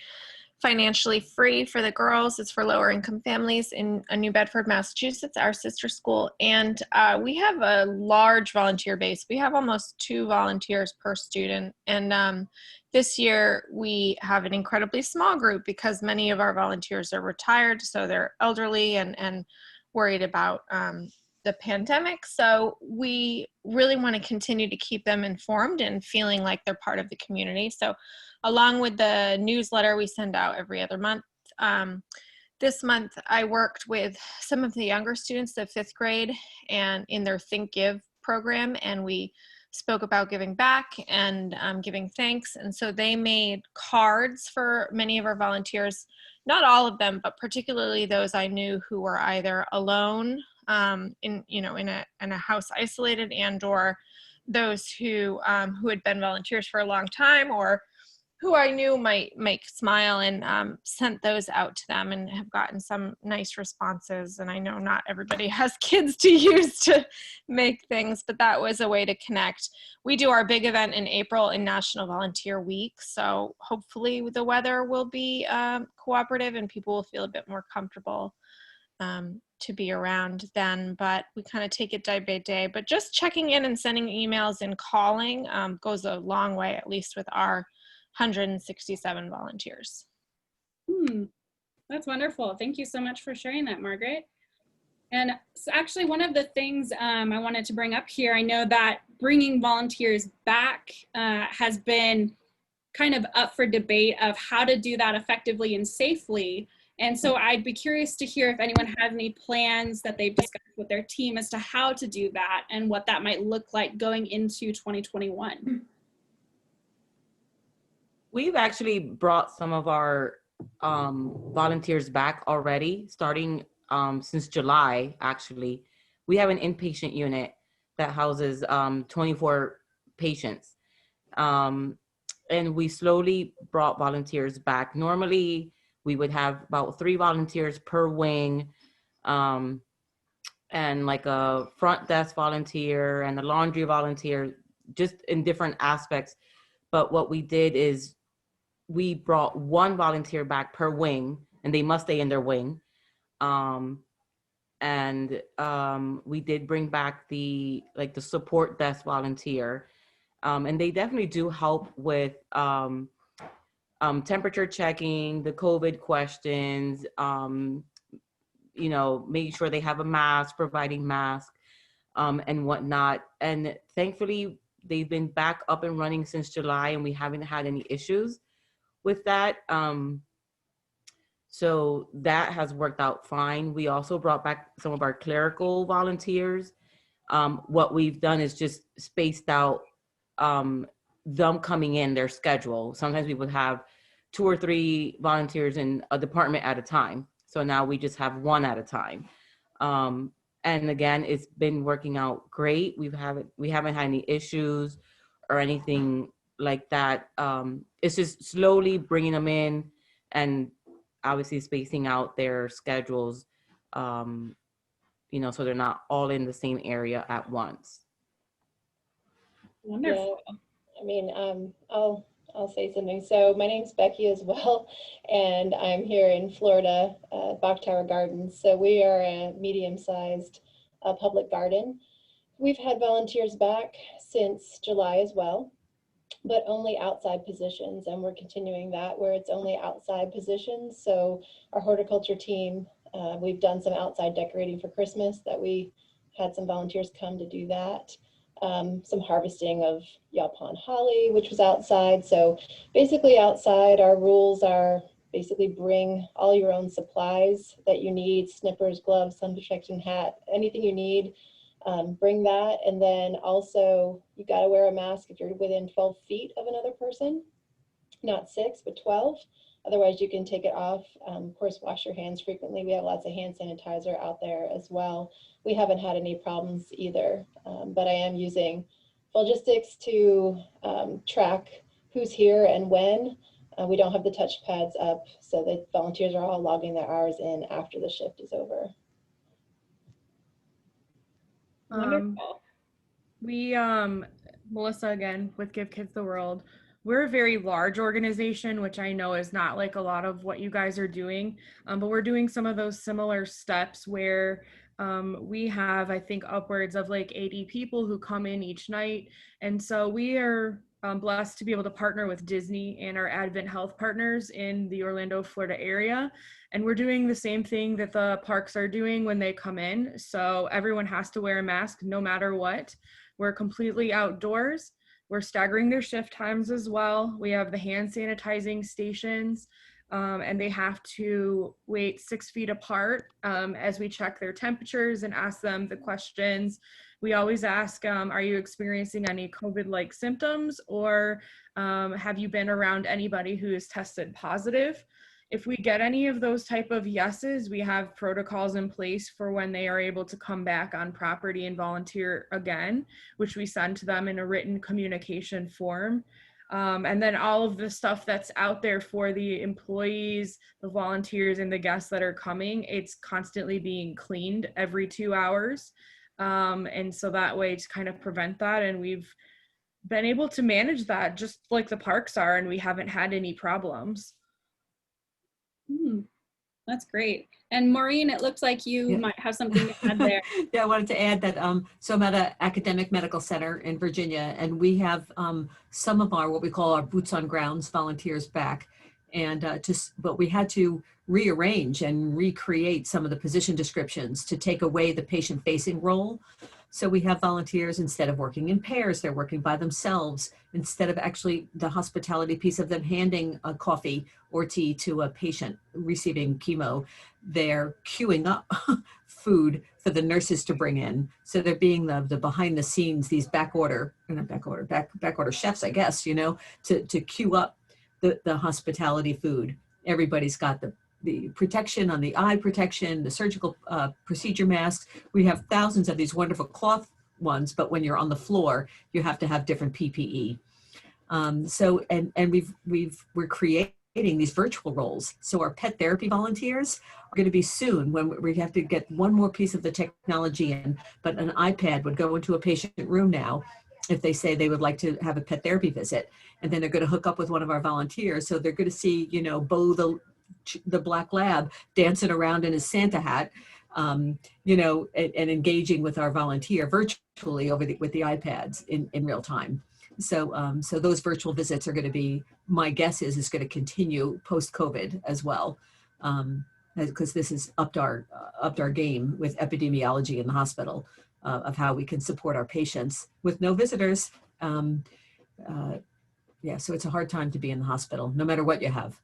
[SPEAKER 3] financially free for the girls. It's for lower income families in New Bedford, Massachusetts, our sister school. And we have a large volunteer base. We have almost 2 volunteers per student. And this year we have an incredibly small group because many of our volunteers are retired, so they're elderly and worried about the pandemic. So we really want to continue to keep them informed and feeling like they're part of the community. So along with the newsletter we send out every other month, this month I worked with some of the younger students of 5th grade and in their Think Give program, and we spoke about giving back and giving thanks. And so they made cards for many of our volunteers, not all of them, but particularly those I knew who were either alone in a house isolated, and or those who had been volunteers for a long time or who I knew might make smile, and sent those out to them and have gotten some nice responses. And I know not everybody has kids to use to make things, but that was a way to connect. We do our big event in April in National Volunteer Week, so hopefully the weather will be cooperative and people will feel a bit more comfortable to be around then. But we kind of take it day by day. But just checking in and sending emails and calling goes a long way, at least with our 167 volunteers.
[SPEAKER 1] That's wonderful. Thank you so much for sharing that, Margaret. And so actually one of the things I wanted to bring up here, I know that bringing volunteers back has been kind of up for debate of how to do that effectively and safely. And so I'd be curious to hear if anyone has any plans that they've discussed with their team as to how to do that and what that might look like going into 2021.
[SPEAKER 21] We've actually brought some of our volunteers back already, starting since July, actually. We have an inpatient unit that houses 24 patients. And we slowly brought volunteers back. Normally, we would have about 3 volunteers per wing, and like a front desk volunteer and a laundry volunteer, just in different aspects. But what we did is we brought 1 volunteer back per wing, and they must stay in their wing. We did bring back the support desk volunteer, and they definitely do help with temperature checking, the COVID questions, making sure they have a mask, providing masks, and whatnot. And thankfully, they've been back up and running since July, and we haven't had any issues with that. So that has worked out fine. We also brought back some of our clerical volunteers. What we've done is just spaced out them coming in their schedule. Sometimes we would have 2 or 3 volunteers in a department at a time. So now we just have 1 at a time. And again, it's been working out great. We haven't had any issues or anything like that. It's just slowly bringing them in and obviously spacing out their schedules, so they're not all in the same area at once.
[SPEAKER 1] Wonderful.
[SPEAKER 22] Yeah, I mean, I'll say something. So my name's Becky as well, and I'm here in Florida, Bach Tower Gardens. So we are a medium-sized public garden. We've had volunteers back since July as well, but only outside positions, and we're continuing that where it's only outside positions. So our horticulture team, we've done some outside decorating for Christmas that we had some volunteers come to do that. Some harvesting of Yaupon holly, which was outside. So basically outside, our rules are basically bring all your own supplies that you need, snippers, gloves, sun protection hat, anything you need, bring that. And then also you got to wear a mask if you're within 12 feet of another person, not 6, but 12. Otherwise you can take it off. Of course, wash your hands frequently. We have lots of hand sanitizer out there as well. We haven't had any problems either, but I am using Logistics to track who's here and when. We don't have the touch pads up, so the volunteers are all logging their hours in after the shift is over.
[SPEAKER 1] Wonderful.
[SPEAKER 6] We, Melissa again with Give Kids the World, we're a very large organization, which I know is not like a lot of what you guys are doing, but we're doing some of those similar steps where we have, I think, upwards of like 80 people who come in each night. And so we are blessed to be able to partner with Disney and our Advent Health partners in the Orlando, Florida area. And we're doing the same thing that the parks are doing when they come in. So everyone has to wear a mask no matter what. We're completely outdoors. We're staggering their shift times as well. We have the hand sanitizing stations, and they have to wait 6 feet apart as we check their temperatures and ask them the questions. We always ask, are you experiencing any COVID-like symptoms, or have you been around anybody who is tested positive? If we get any of those type of yeses, we have protocols in place for when they are able to come back on property and volunteer again, which we send to them in a written communication form. And then all of the stuff that's out there for the employees, the volunteers, and the guests that are coming, it's constantly being cleaned every 2 hours. And so that way to kind of prevent that. And we've been able to manage that just like the parks are, and we haven't had any problems.
[SPEAKER 1] That's great. And Maureen, it looks like you might have something to add there.
[SPEAKER 13] Yeah, I wanted to add that, so I'm at an academic medical center in Virginia, and we have some of our, what we call our boots on grounds volunteers back. And but we had to rearrange and recreate some of the position descriptions to take away the patient facing role. So we have volunteers, instead of working in pairs, they're working by themselves. Instead of actually the hospitality piece of them handing a coffee or tea to a patient receiving chemo, they're queuing up food for the nurses to bring in. So they're being the behind the scenes, these back order chefs, I guess, you know, to queue up the hospitality food. Everybody's got the protection on the eye protection, the surgical procedure masks. We have thousands of these wonderful cloth ones, but when you're on the floor, you have to have different PPE. So we're creating these virtual roles. So our pet therapy volunteers are going to be soon, when we have to get one more piece of the technology in, but an iPad would go into a patient room now if they say they would like to have a pet therapy visit, and then they're going to hook up with one of our volunteers. So they're going to see, you know, Bo the black lab dancing around in his Santa hat, you know, and engaging with our volunteer virtually with the iPads in real time. So so those virtual visits are going to be, my guess is going to continue post-COVID as well, because this has upped our game with epidemiology in the hospital of how we can support our patients with no visitors. Yeah, so it's a hard time to be in the hospital, no matter what you have.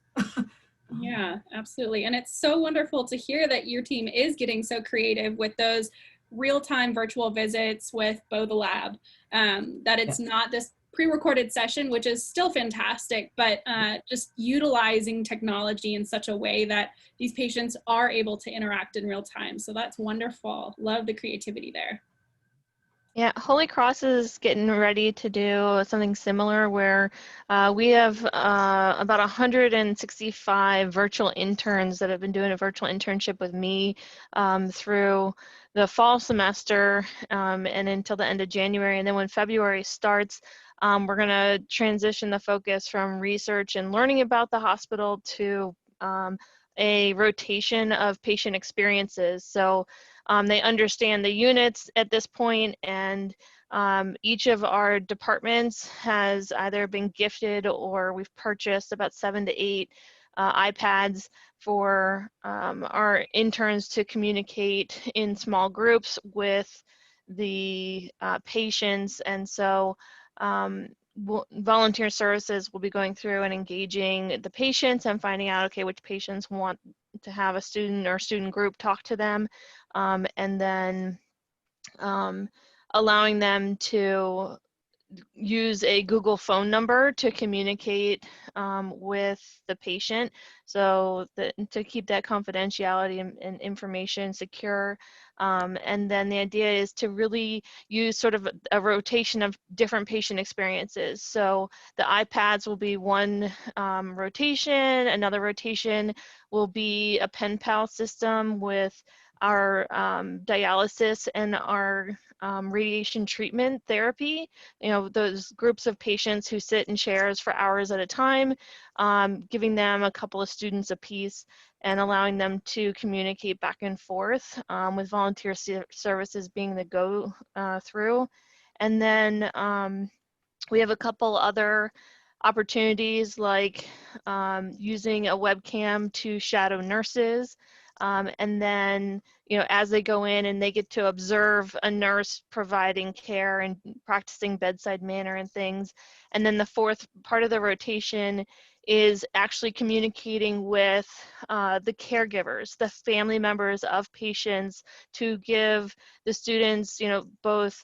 [SPEAKER 1] Yeah, absolutely. And it's so wonderful to hear that your team is getting so creative with those real-time virtual visits with Bo the Lab, that it's not this pre-recorded session, which is still fantastic, but just utilizing technology in such a way that these patients are able to interact in real time. So that's wonderful. Love the creativity there.
[SPEAKER 3] Yeah, Holy Cross is getting ready to do something similar where we have about 165 virtual interns that have been doing a virtual internship with me through the fall semester and until the end of January. And then when February starts, we're going to transition the focus from research and learning about the hospital to a rotation of patient experiences. So they understand the units at this point, and each of our departments has either been gifted or we've purchased about 7 to 8 iPads for our interns to communicate in small groups with the patients. And so volunteer services will be going through and engaging the patients and finding out, okay, which patients want to have a student or student group talk to them, and then allowing them to use a Google phone number to communicate with the patient, so that to keep that confidentiality and information secure. And then the idea is to really use sort of a rotation of different patient experiences. So the iPads will be one rotation, another rotation will be a pen pal system with our dialysis and our radiation treatment therapy. You know, those groups of patients who sit in chairs for hours at a time, giving them a couple of students apiece and allowing them to communicate back and forth, with volunteer services being the go through. And then we have a couple other opportunities, like using a webcam to shadow nurses. And then, you know, as they go in and they get to observe a nurse providing care and practicing bedside manner and things. And then the fourth part of the rotation is actually communicating with the caregivers, the family members of patients, to give the students, you know, both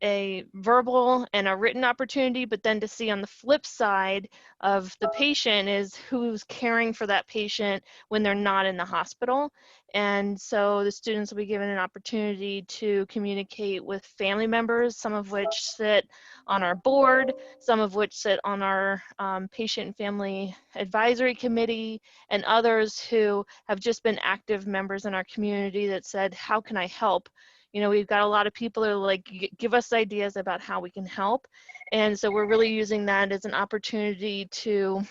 [SPEAKER 3] a verbal and a written opportunity, but then to see on the flip side of the patient is who's caring for that patient when they're not in the hospital. And so the students will be given an opportunity to communicate with family members, some of which sit on our board, some of which sit on our patient and family advisory committee, and others who have just been active members in our community that said, how can I help? You know, we've got a lot of people that are like, give us ideas about how we can help. And so we're really using that as an opportunity to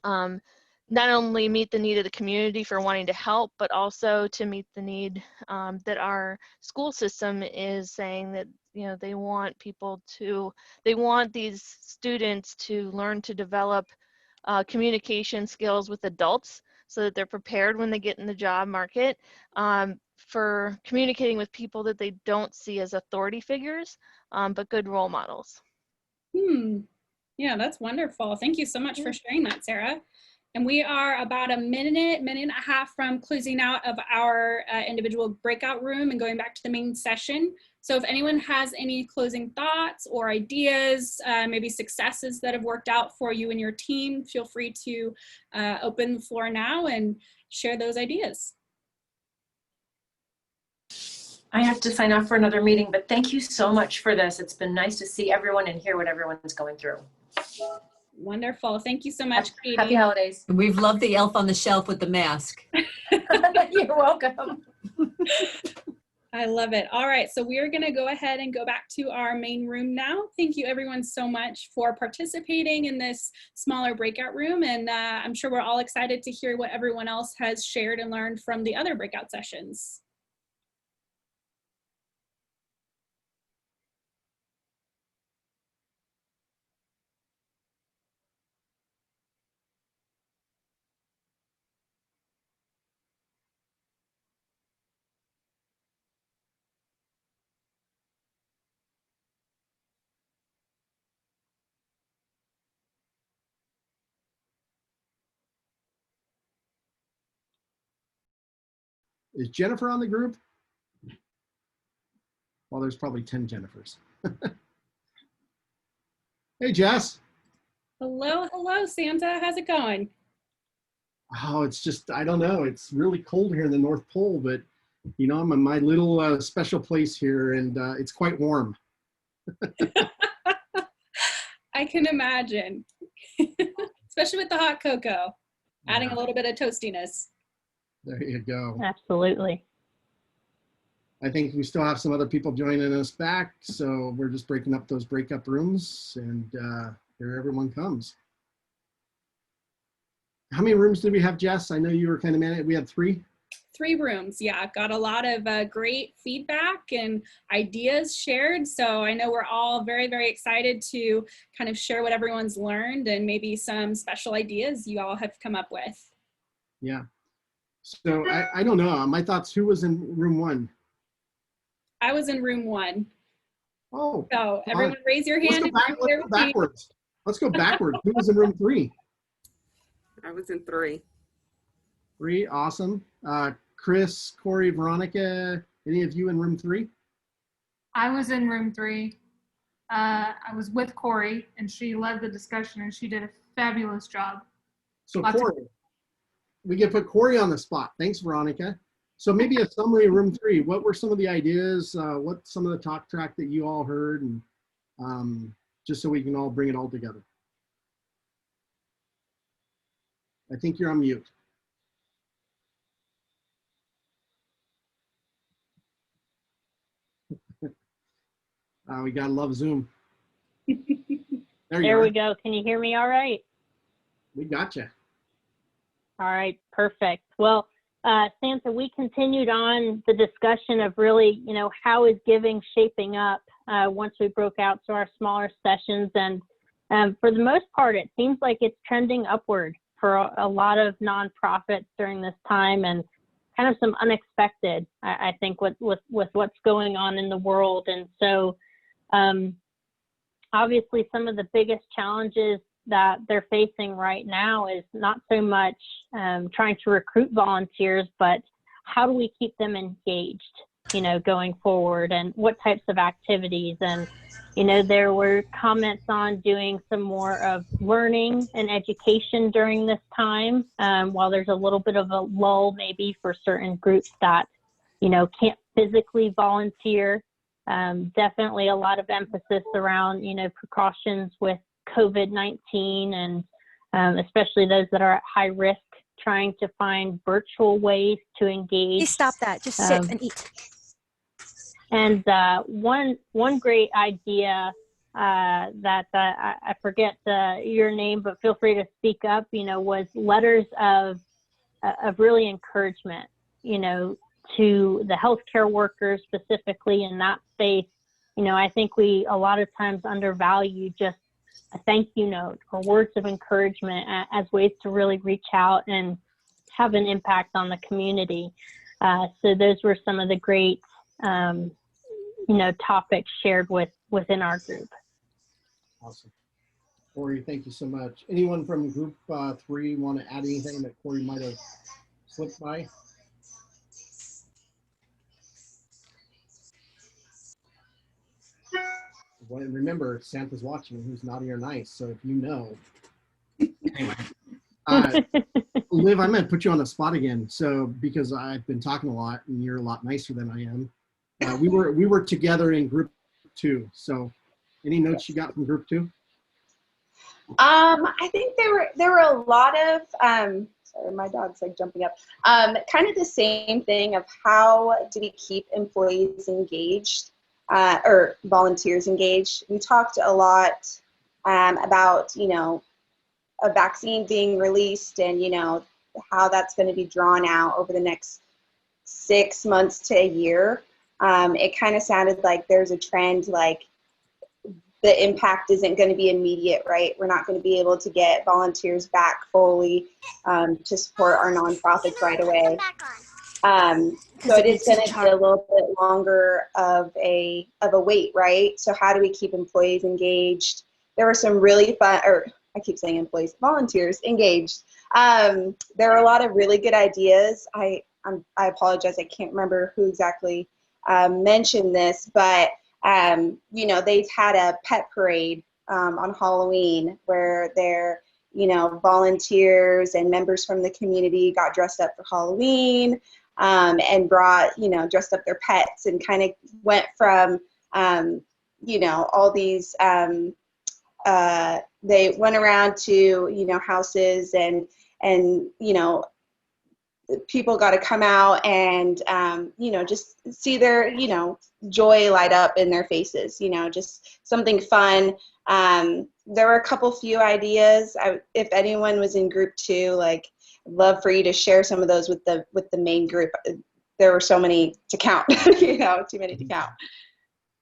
[SPEAKER 3] not only meet the need of the community for wanting to help, but also to meet the need that our school system is saying that, you know, they want these students to learn to develop communication skills with adults so that they're prepared when they get in the job market, for communicating with people that they don't see as authority figures, but good role models.
[SPEAKER 1] Yeah, that's wonderful. Thank you so much for sharing that, Sarah. And we are about a minute and a half from closing out of our individual breakout room and going back to the main session. So if anyone has any closing thoughts or ideas, maybe successes that have worked out for you and your team, feel free to open the floor now and share those ideas.
[SPEAKER 16] I have to sign off for another meeting, but thank you so much for this. It's been nice to see everyone and hear what everyone's going through.
[SPEAKER 1] Wonderful. Thank you so much, Katie.
[SPEAKER 16] Happy holidays.
[SPEAKER 13] We've loved the elf on the shelf with the mask.
[SPEAKER 16] You're welcome.
[SPEAKER 1] I love it. All right, so we're gonna go ahead and go back to our main room now. Thank you everyone so much for participating in this smaller breakout room. And I'm sure we're all excited to hear what everyone else has shared and learned from the other breakout sessions.
[SPEAKER 8] Is Jennifer on the group? Well, there's probably 10 Jennifers. Hey, Jess.
[SPEAKER 1] Hello, hello, Santa. How's it going?
[SPEAKER 8] Oh, it's just, I don't know. It's really cold here in the North Pole, but you know, I'm in my little special place here and it's quite warm.
[SPEAKER 1] I can imagine, especially with the hot cocoa, adding a little bit of toastiness.
[SPEAKER 8] There you go.
[SPEAKER 12] Absolutely.
[SPEAKER 8] I think we still have some other people joining us back, so we're just breaking up those breakup rooms, and here everyone comes. How many rooms did we have, Jess? I know you were kind of managed. We had 3.
[SPEAKER 1] 3 rooms, yeah. Got a lot of great feedback and ideas shared. So I know we're all very, very excited to kind of share what everyone's learned and maybe some special ideas you all have come up with.
[SPEAKER 8] Yeah. So I don't know. My thoughts, who was in room 1?
[SPEAKER 1] I was in room 1.
[SPEAKER 8] Oh.
[SPEAKER 1] So everyone raise your hand.
[SPEAKER 8] Let's go backwards. Let's go backwards. Who was in room 3?
[SPEAKER 7] I was in 3.
[SPEAKER 8] 3, awesome. Chris, Corey, Veronica, any of you in room 3?
[SPEAKER 9] I was in room 3. I was with Corey, and she led the discussion, and she did a fabulous job.
[SPEAKER 8] So Corey, we can put Corey on the spot. Thanks, Veronica. So maybe a summary of room 3. What were some of the ideas? What some of the talk track that you all heard, and just so we can all bring it all together. I think you're on mute. We gotta love Zoom.
[SPEAKER 12] There we go. Can you hear me all right?
[SPEAKER 8] We gotcha.
[SPEAKER 12] All right, perfect. Well, Santa, we continued on the discussion of really, how is giving shaping up once we broke out to our smaller sessions. And for the most part, it seems like it's trending upward for a lot of nonprofits during this time, and kind of some unexpected, I think, with what's going on in the world. And so obviously some of the biggest challenges that they're facing right now is not so much trying to recruit volunteers, but how do we keep them engaged, going forward, and what types of activities. And, there were comments on doing some more of learning and education during this time, while there's a little bit of a lull maybe for certain groups that, can't physically volunteer. Definitely a lot of emphasis around, precautions with COVID-19, and especially those that are at high risk, trying to find virtual ways to engage.
[SPEAKER 10] Please stop that. Just sit and eat.
[SPEAKER 12] And one great idea that I forget your name, but feel free to speak up, was letters of really encouragement, to the healthcare workers specifically in that space. I think we a lot of times undervalue just a thank you note or words of encouragement as ways to really reach out and have an impact on the community. So those were some of the great, topics shared within our group.
[SPEAKER 8] Awesome. Corey, thank you so much. Anyone from group 3 want to add anything that Corey might have slipped by? Well, remember, Santa's watching who's naughty or nice, so if you know. Anyway. Liv, I'm going to put you on the spot again. So, because I've been talking a lot and you're a lot nicer than I am. We were together in group 2. So, any notes you got from group 2?
[SPEAKER 23] I think there were a lot of sorry, my dog's like jumping up. Kind of the same thing of how do we keep employees engaged or volunteers engaged. We talked a lot about a vaccine being released and how that's going to be drawn out over the next 6 months to a year. It kind of sounded like there's a trend, like the impact isn't going to be immediate, right? We're not going to be able to get volunteers back fully to support our nonprofits right away. So it is going to be a little bit longer of a wait, right? So how do we keep employees engaged? There were some really fun, or I keep saying employees, volunteers engaged. There were a lot of really good ideas. I apologize, I can't remember who exactly mentioned this, but they've had a pet parade on Halloween where their volunteers and members from the community got dressed up for Halloween and brought dressed up their pets, and kind of went from all these they went around to houses and people got to come out and just see their joy light up in their faces, just something fun. There were a few ideas. If anyone was in group 2, like, I'd love for you to share some of those with the main group. There were so many to count, too many to count.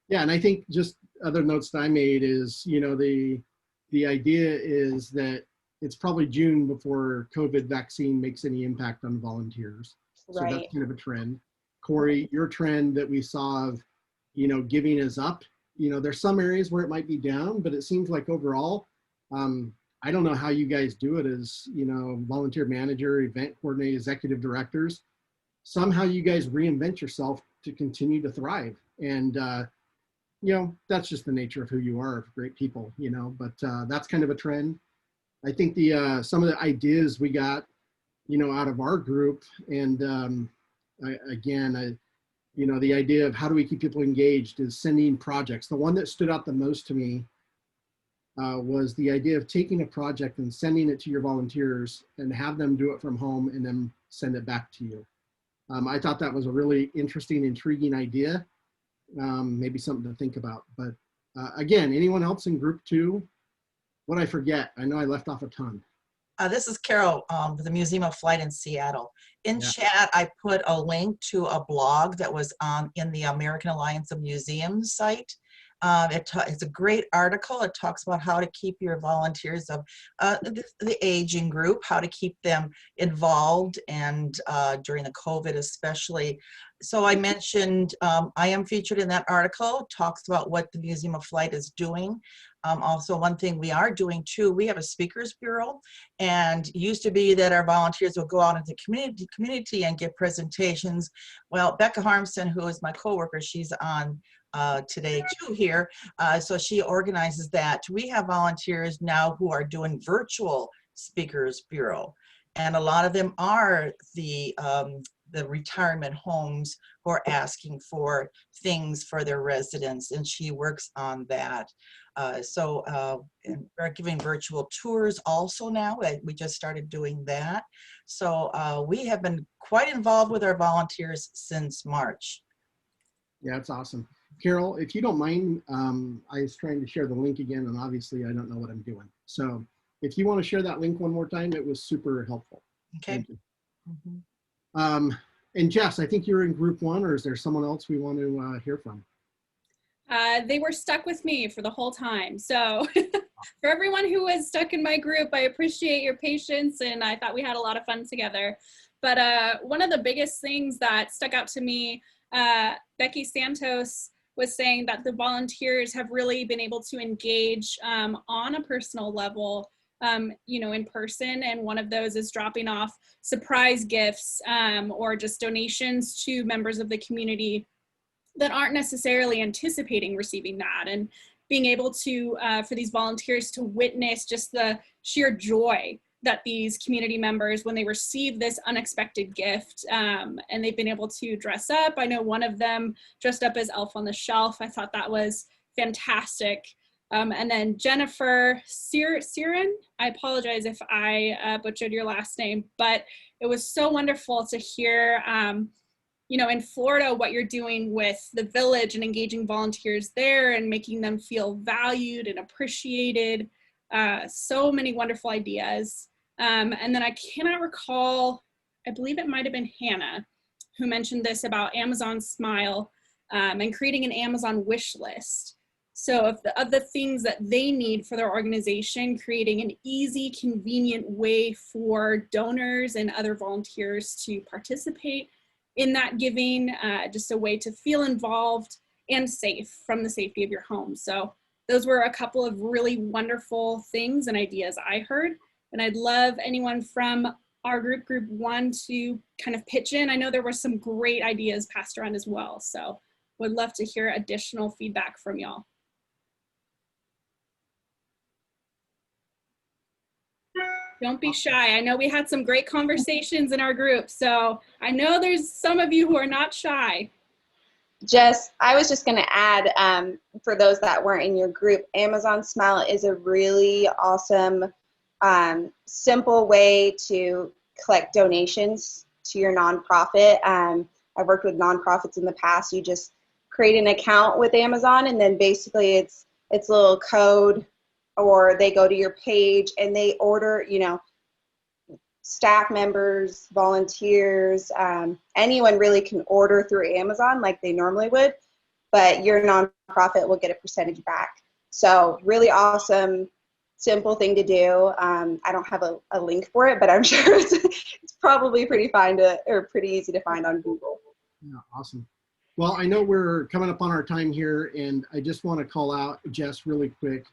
[SPEAKER 8] Yeah, and I think just other notes that I made is, the idea is that it's probably June before COVID vaccine makes any impact on volunteers. So that's kind of a trend. Corey, your trend that we saw of, giving is up, you know, there's some areas where it might be down, but it seems like overall, I don't know how you guys do it as, you know, volunteer manager, event coordinator, executive directors. Somehow you guys reinvent yourself to continue to thrive. And, you know, that's just the nature of who you are, great people, you know, but that's kind of a trend. I think some of the ideas we got, you know, out of our group, and you know, the idea of how do we keep people engaged is sending projects. The one that stood out the most to me was the idea of taking a project and sending it to your volunteers and have them do it from home and then send it back to you. I thought that was a really interesting, intriguing idea. Maybe something to think about. But again, anyone else in group 2? What I forget? I know I left off a ton.
[SPEAKER 2] This is Carol with the Museum of Flight in Seattle. In chat, I put a link to a blog that was in the American Alliance of Museums site. It's a great article. It talks about how to keep your volunteers of the aging group, how to keep them involved, and during the COVID especially. So I mentioned, I am featured in that article. It talks about what the Museum of Flight is doing. Also, one thing we are doing too, we have a speakers bureau, and it used to be that our volunteers would go out into the community and give presentations. Well, Becca Harmson, who is my coworker, she's on today too here. So she organizes that. We have volunteers now who are doing virtual speakers bureau. And a lot of them are the retirement homes who are asking for things for their residents, and she works on that. And we're giving virtual tours also now. We just started doing that. So we have been quite involved with our volunteers since March.
[SPEAKER 8] Yeah, it's awesome. Carol, if you don't mind, I was trying to share the link again, and obviously I don't know what I'm doing. So if you want to share that link one more time, it was super helpful.
[SPEAKER 2] Okay.
[SPEAKER 8] Thank you. And Jess, I think you're in group 1, or is there someone else we want to hear from?
[SPEAKER 1] They were stuck with me for the whole time. So for everyone who was stuck in my group, I appreciate your patience, and I thought we had a lot of fun together. But one of the biggest things that stuck out to me, Becky Santos was saying that the volunteers have really been able to engage on a personal level, you know, in person. And one of those is dropping off surprise gifts or just donations to members of the community that aren't necessarily anticipating receiving that, and being able to, for these volunteers to witness just the sheer joy that these community members, when they receive this unexpected gift, and they've been able to dress up. I know one of them dressed up as Elf on the Shelf. I thought that was fantastic. And then Jennifer Siren, I apologize if I butchered your last name, but it was so wonderful to hear, you know, in Florida, what you're doing with the village and engaging volunteers there and making them feel valued and appreciated. So many wonderful ideas. And then I cannot recall, I believe it might have been Hannah who mentioned this about Amazon Smile and creating an Amazon wish list. So of the things that they need for their organization, creating an easy, convenient way for donors and other volunteers to participate in that giving, just a way to feel involved and safe from the safety of your home. So those were a couple of really wonderful things and ideas I heard. And I'd love anyone from our group 1, to kind of pitch in. I know there were some great ideas passed around as well. So would love to hear additional feedback from y'all. Don't be shy. I know we had some great conversations in our group, so I know there's some of you who are not shy.
[SPEAKER 23] Jess, I was just going to add, for those that weren't in your group, Amazon Smile is a really awesome, simple way to collect donations to your nonprofit. I've worked with nonprofits in the past. You just create an account with Amazon, and then basically it's a little code, or they go to your page and they order, you know, staff members, volunteers, anyone really can order through Amazon like they normally would, but your nonprofit will get a percentage back. So really awesome, simple thing to do. I don't have a link for it, but I'm sure it's probably pretty easy to find on Google.
[SPEAKER 8] Yeah, awesome. Well, I know we're coming up on our time here, and I just want to call out Jess really quick.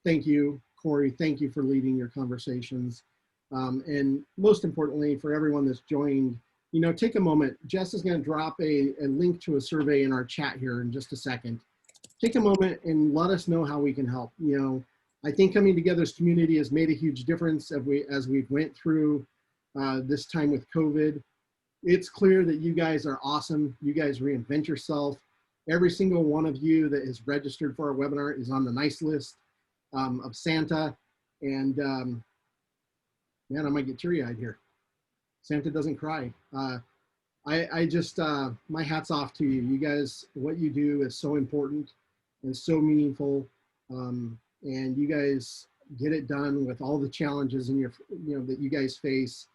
[SPEAKER 8] Thank you, Corey. Thank you for leading your conversations. And most importantly, for everyone that's joined, you know, take a moment. Jess is going to drop a link to a survey in our chat here in just a second. Take a moment and let us know how we can help. You know, I think coming together as community has made a huge difference as we went through this time with COVID. It's clear that you guys are awesome. You guys reinvent yourself. Every single one of you that is registered for our webinar is on the nice list of Santa. And man, I might get teary-eyed here. Santa doesn't cry. I just, my hat's off to you. You guys, what you do is so important and so meaningful. And you guys get it done with all the challenges in that you guys face.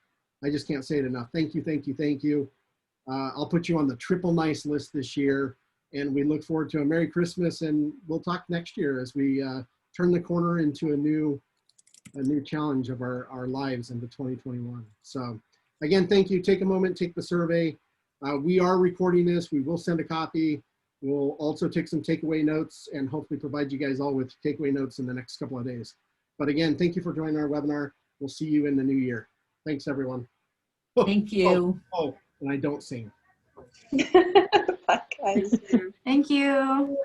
[SPEAKER 8] I just can't say it enough. Thank you, thank you, thank you. I'll put you on the triple nice list this year, and we look forward to a Merry Christmas, and we'll talk next year as we turn the corner into a new challenge of our lives into 2021. So again, thank you. Take a moment, take the survey. We are recording this. We will send a copy. We'll also take some takeaway notes and hopefully provide you guys all with takeaway notes in the next couple of days. But again, thank you for joining our webinar. We'll see you in the new year. Thanks, everyone.
[SPEAKER 13] Thank you.
[SPEAKER 8] Oh, and I don't sing.
[SPEAKER 23] Bye, guys.
[SPEAKER 17] Thank you.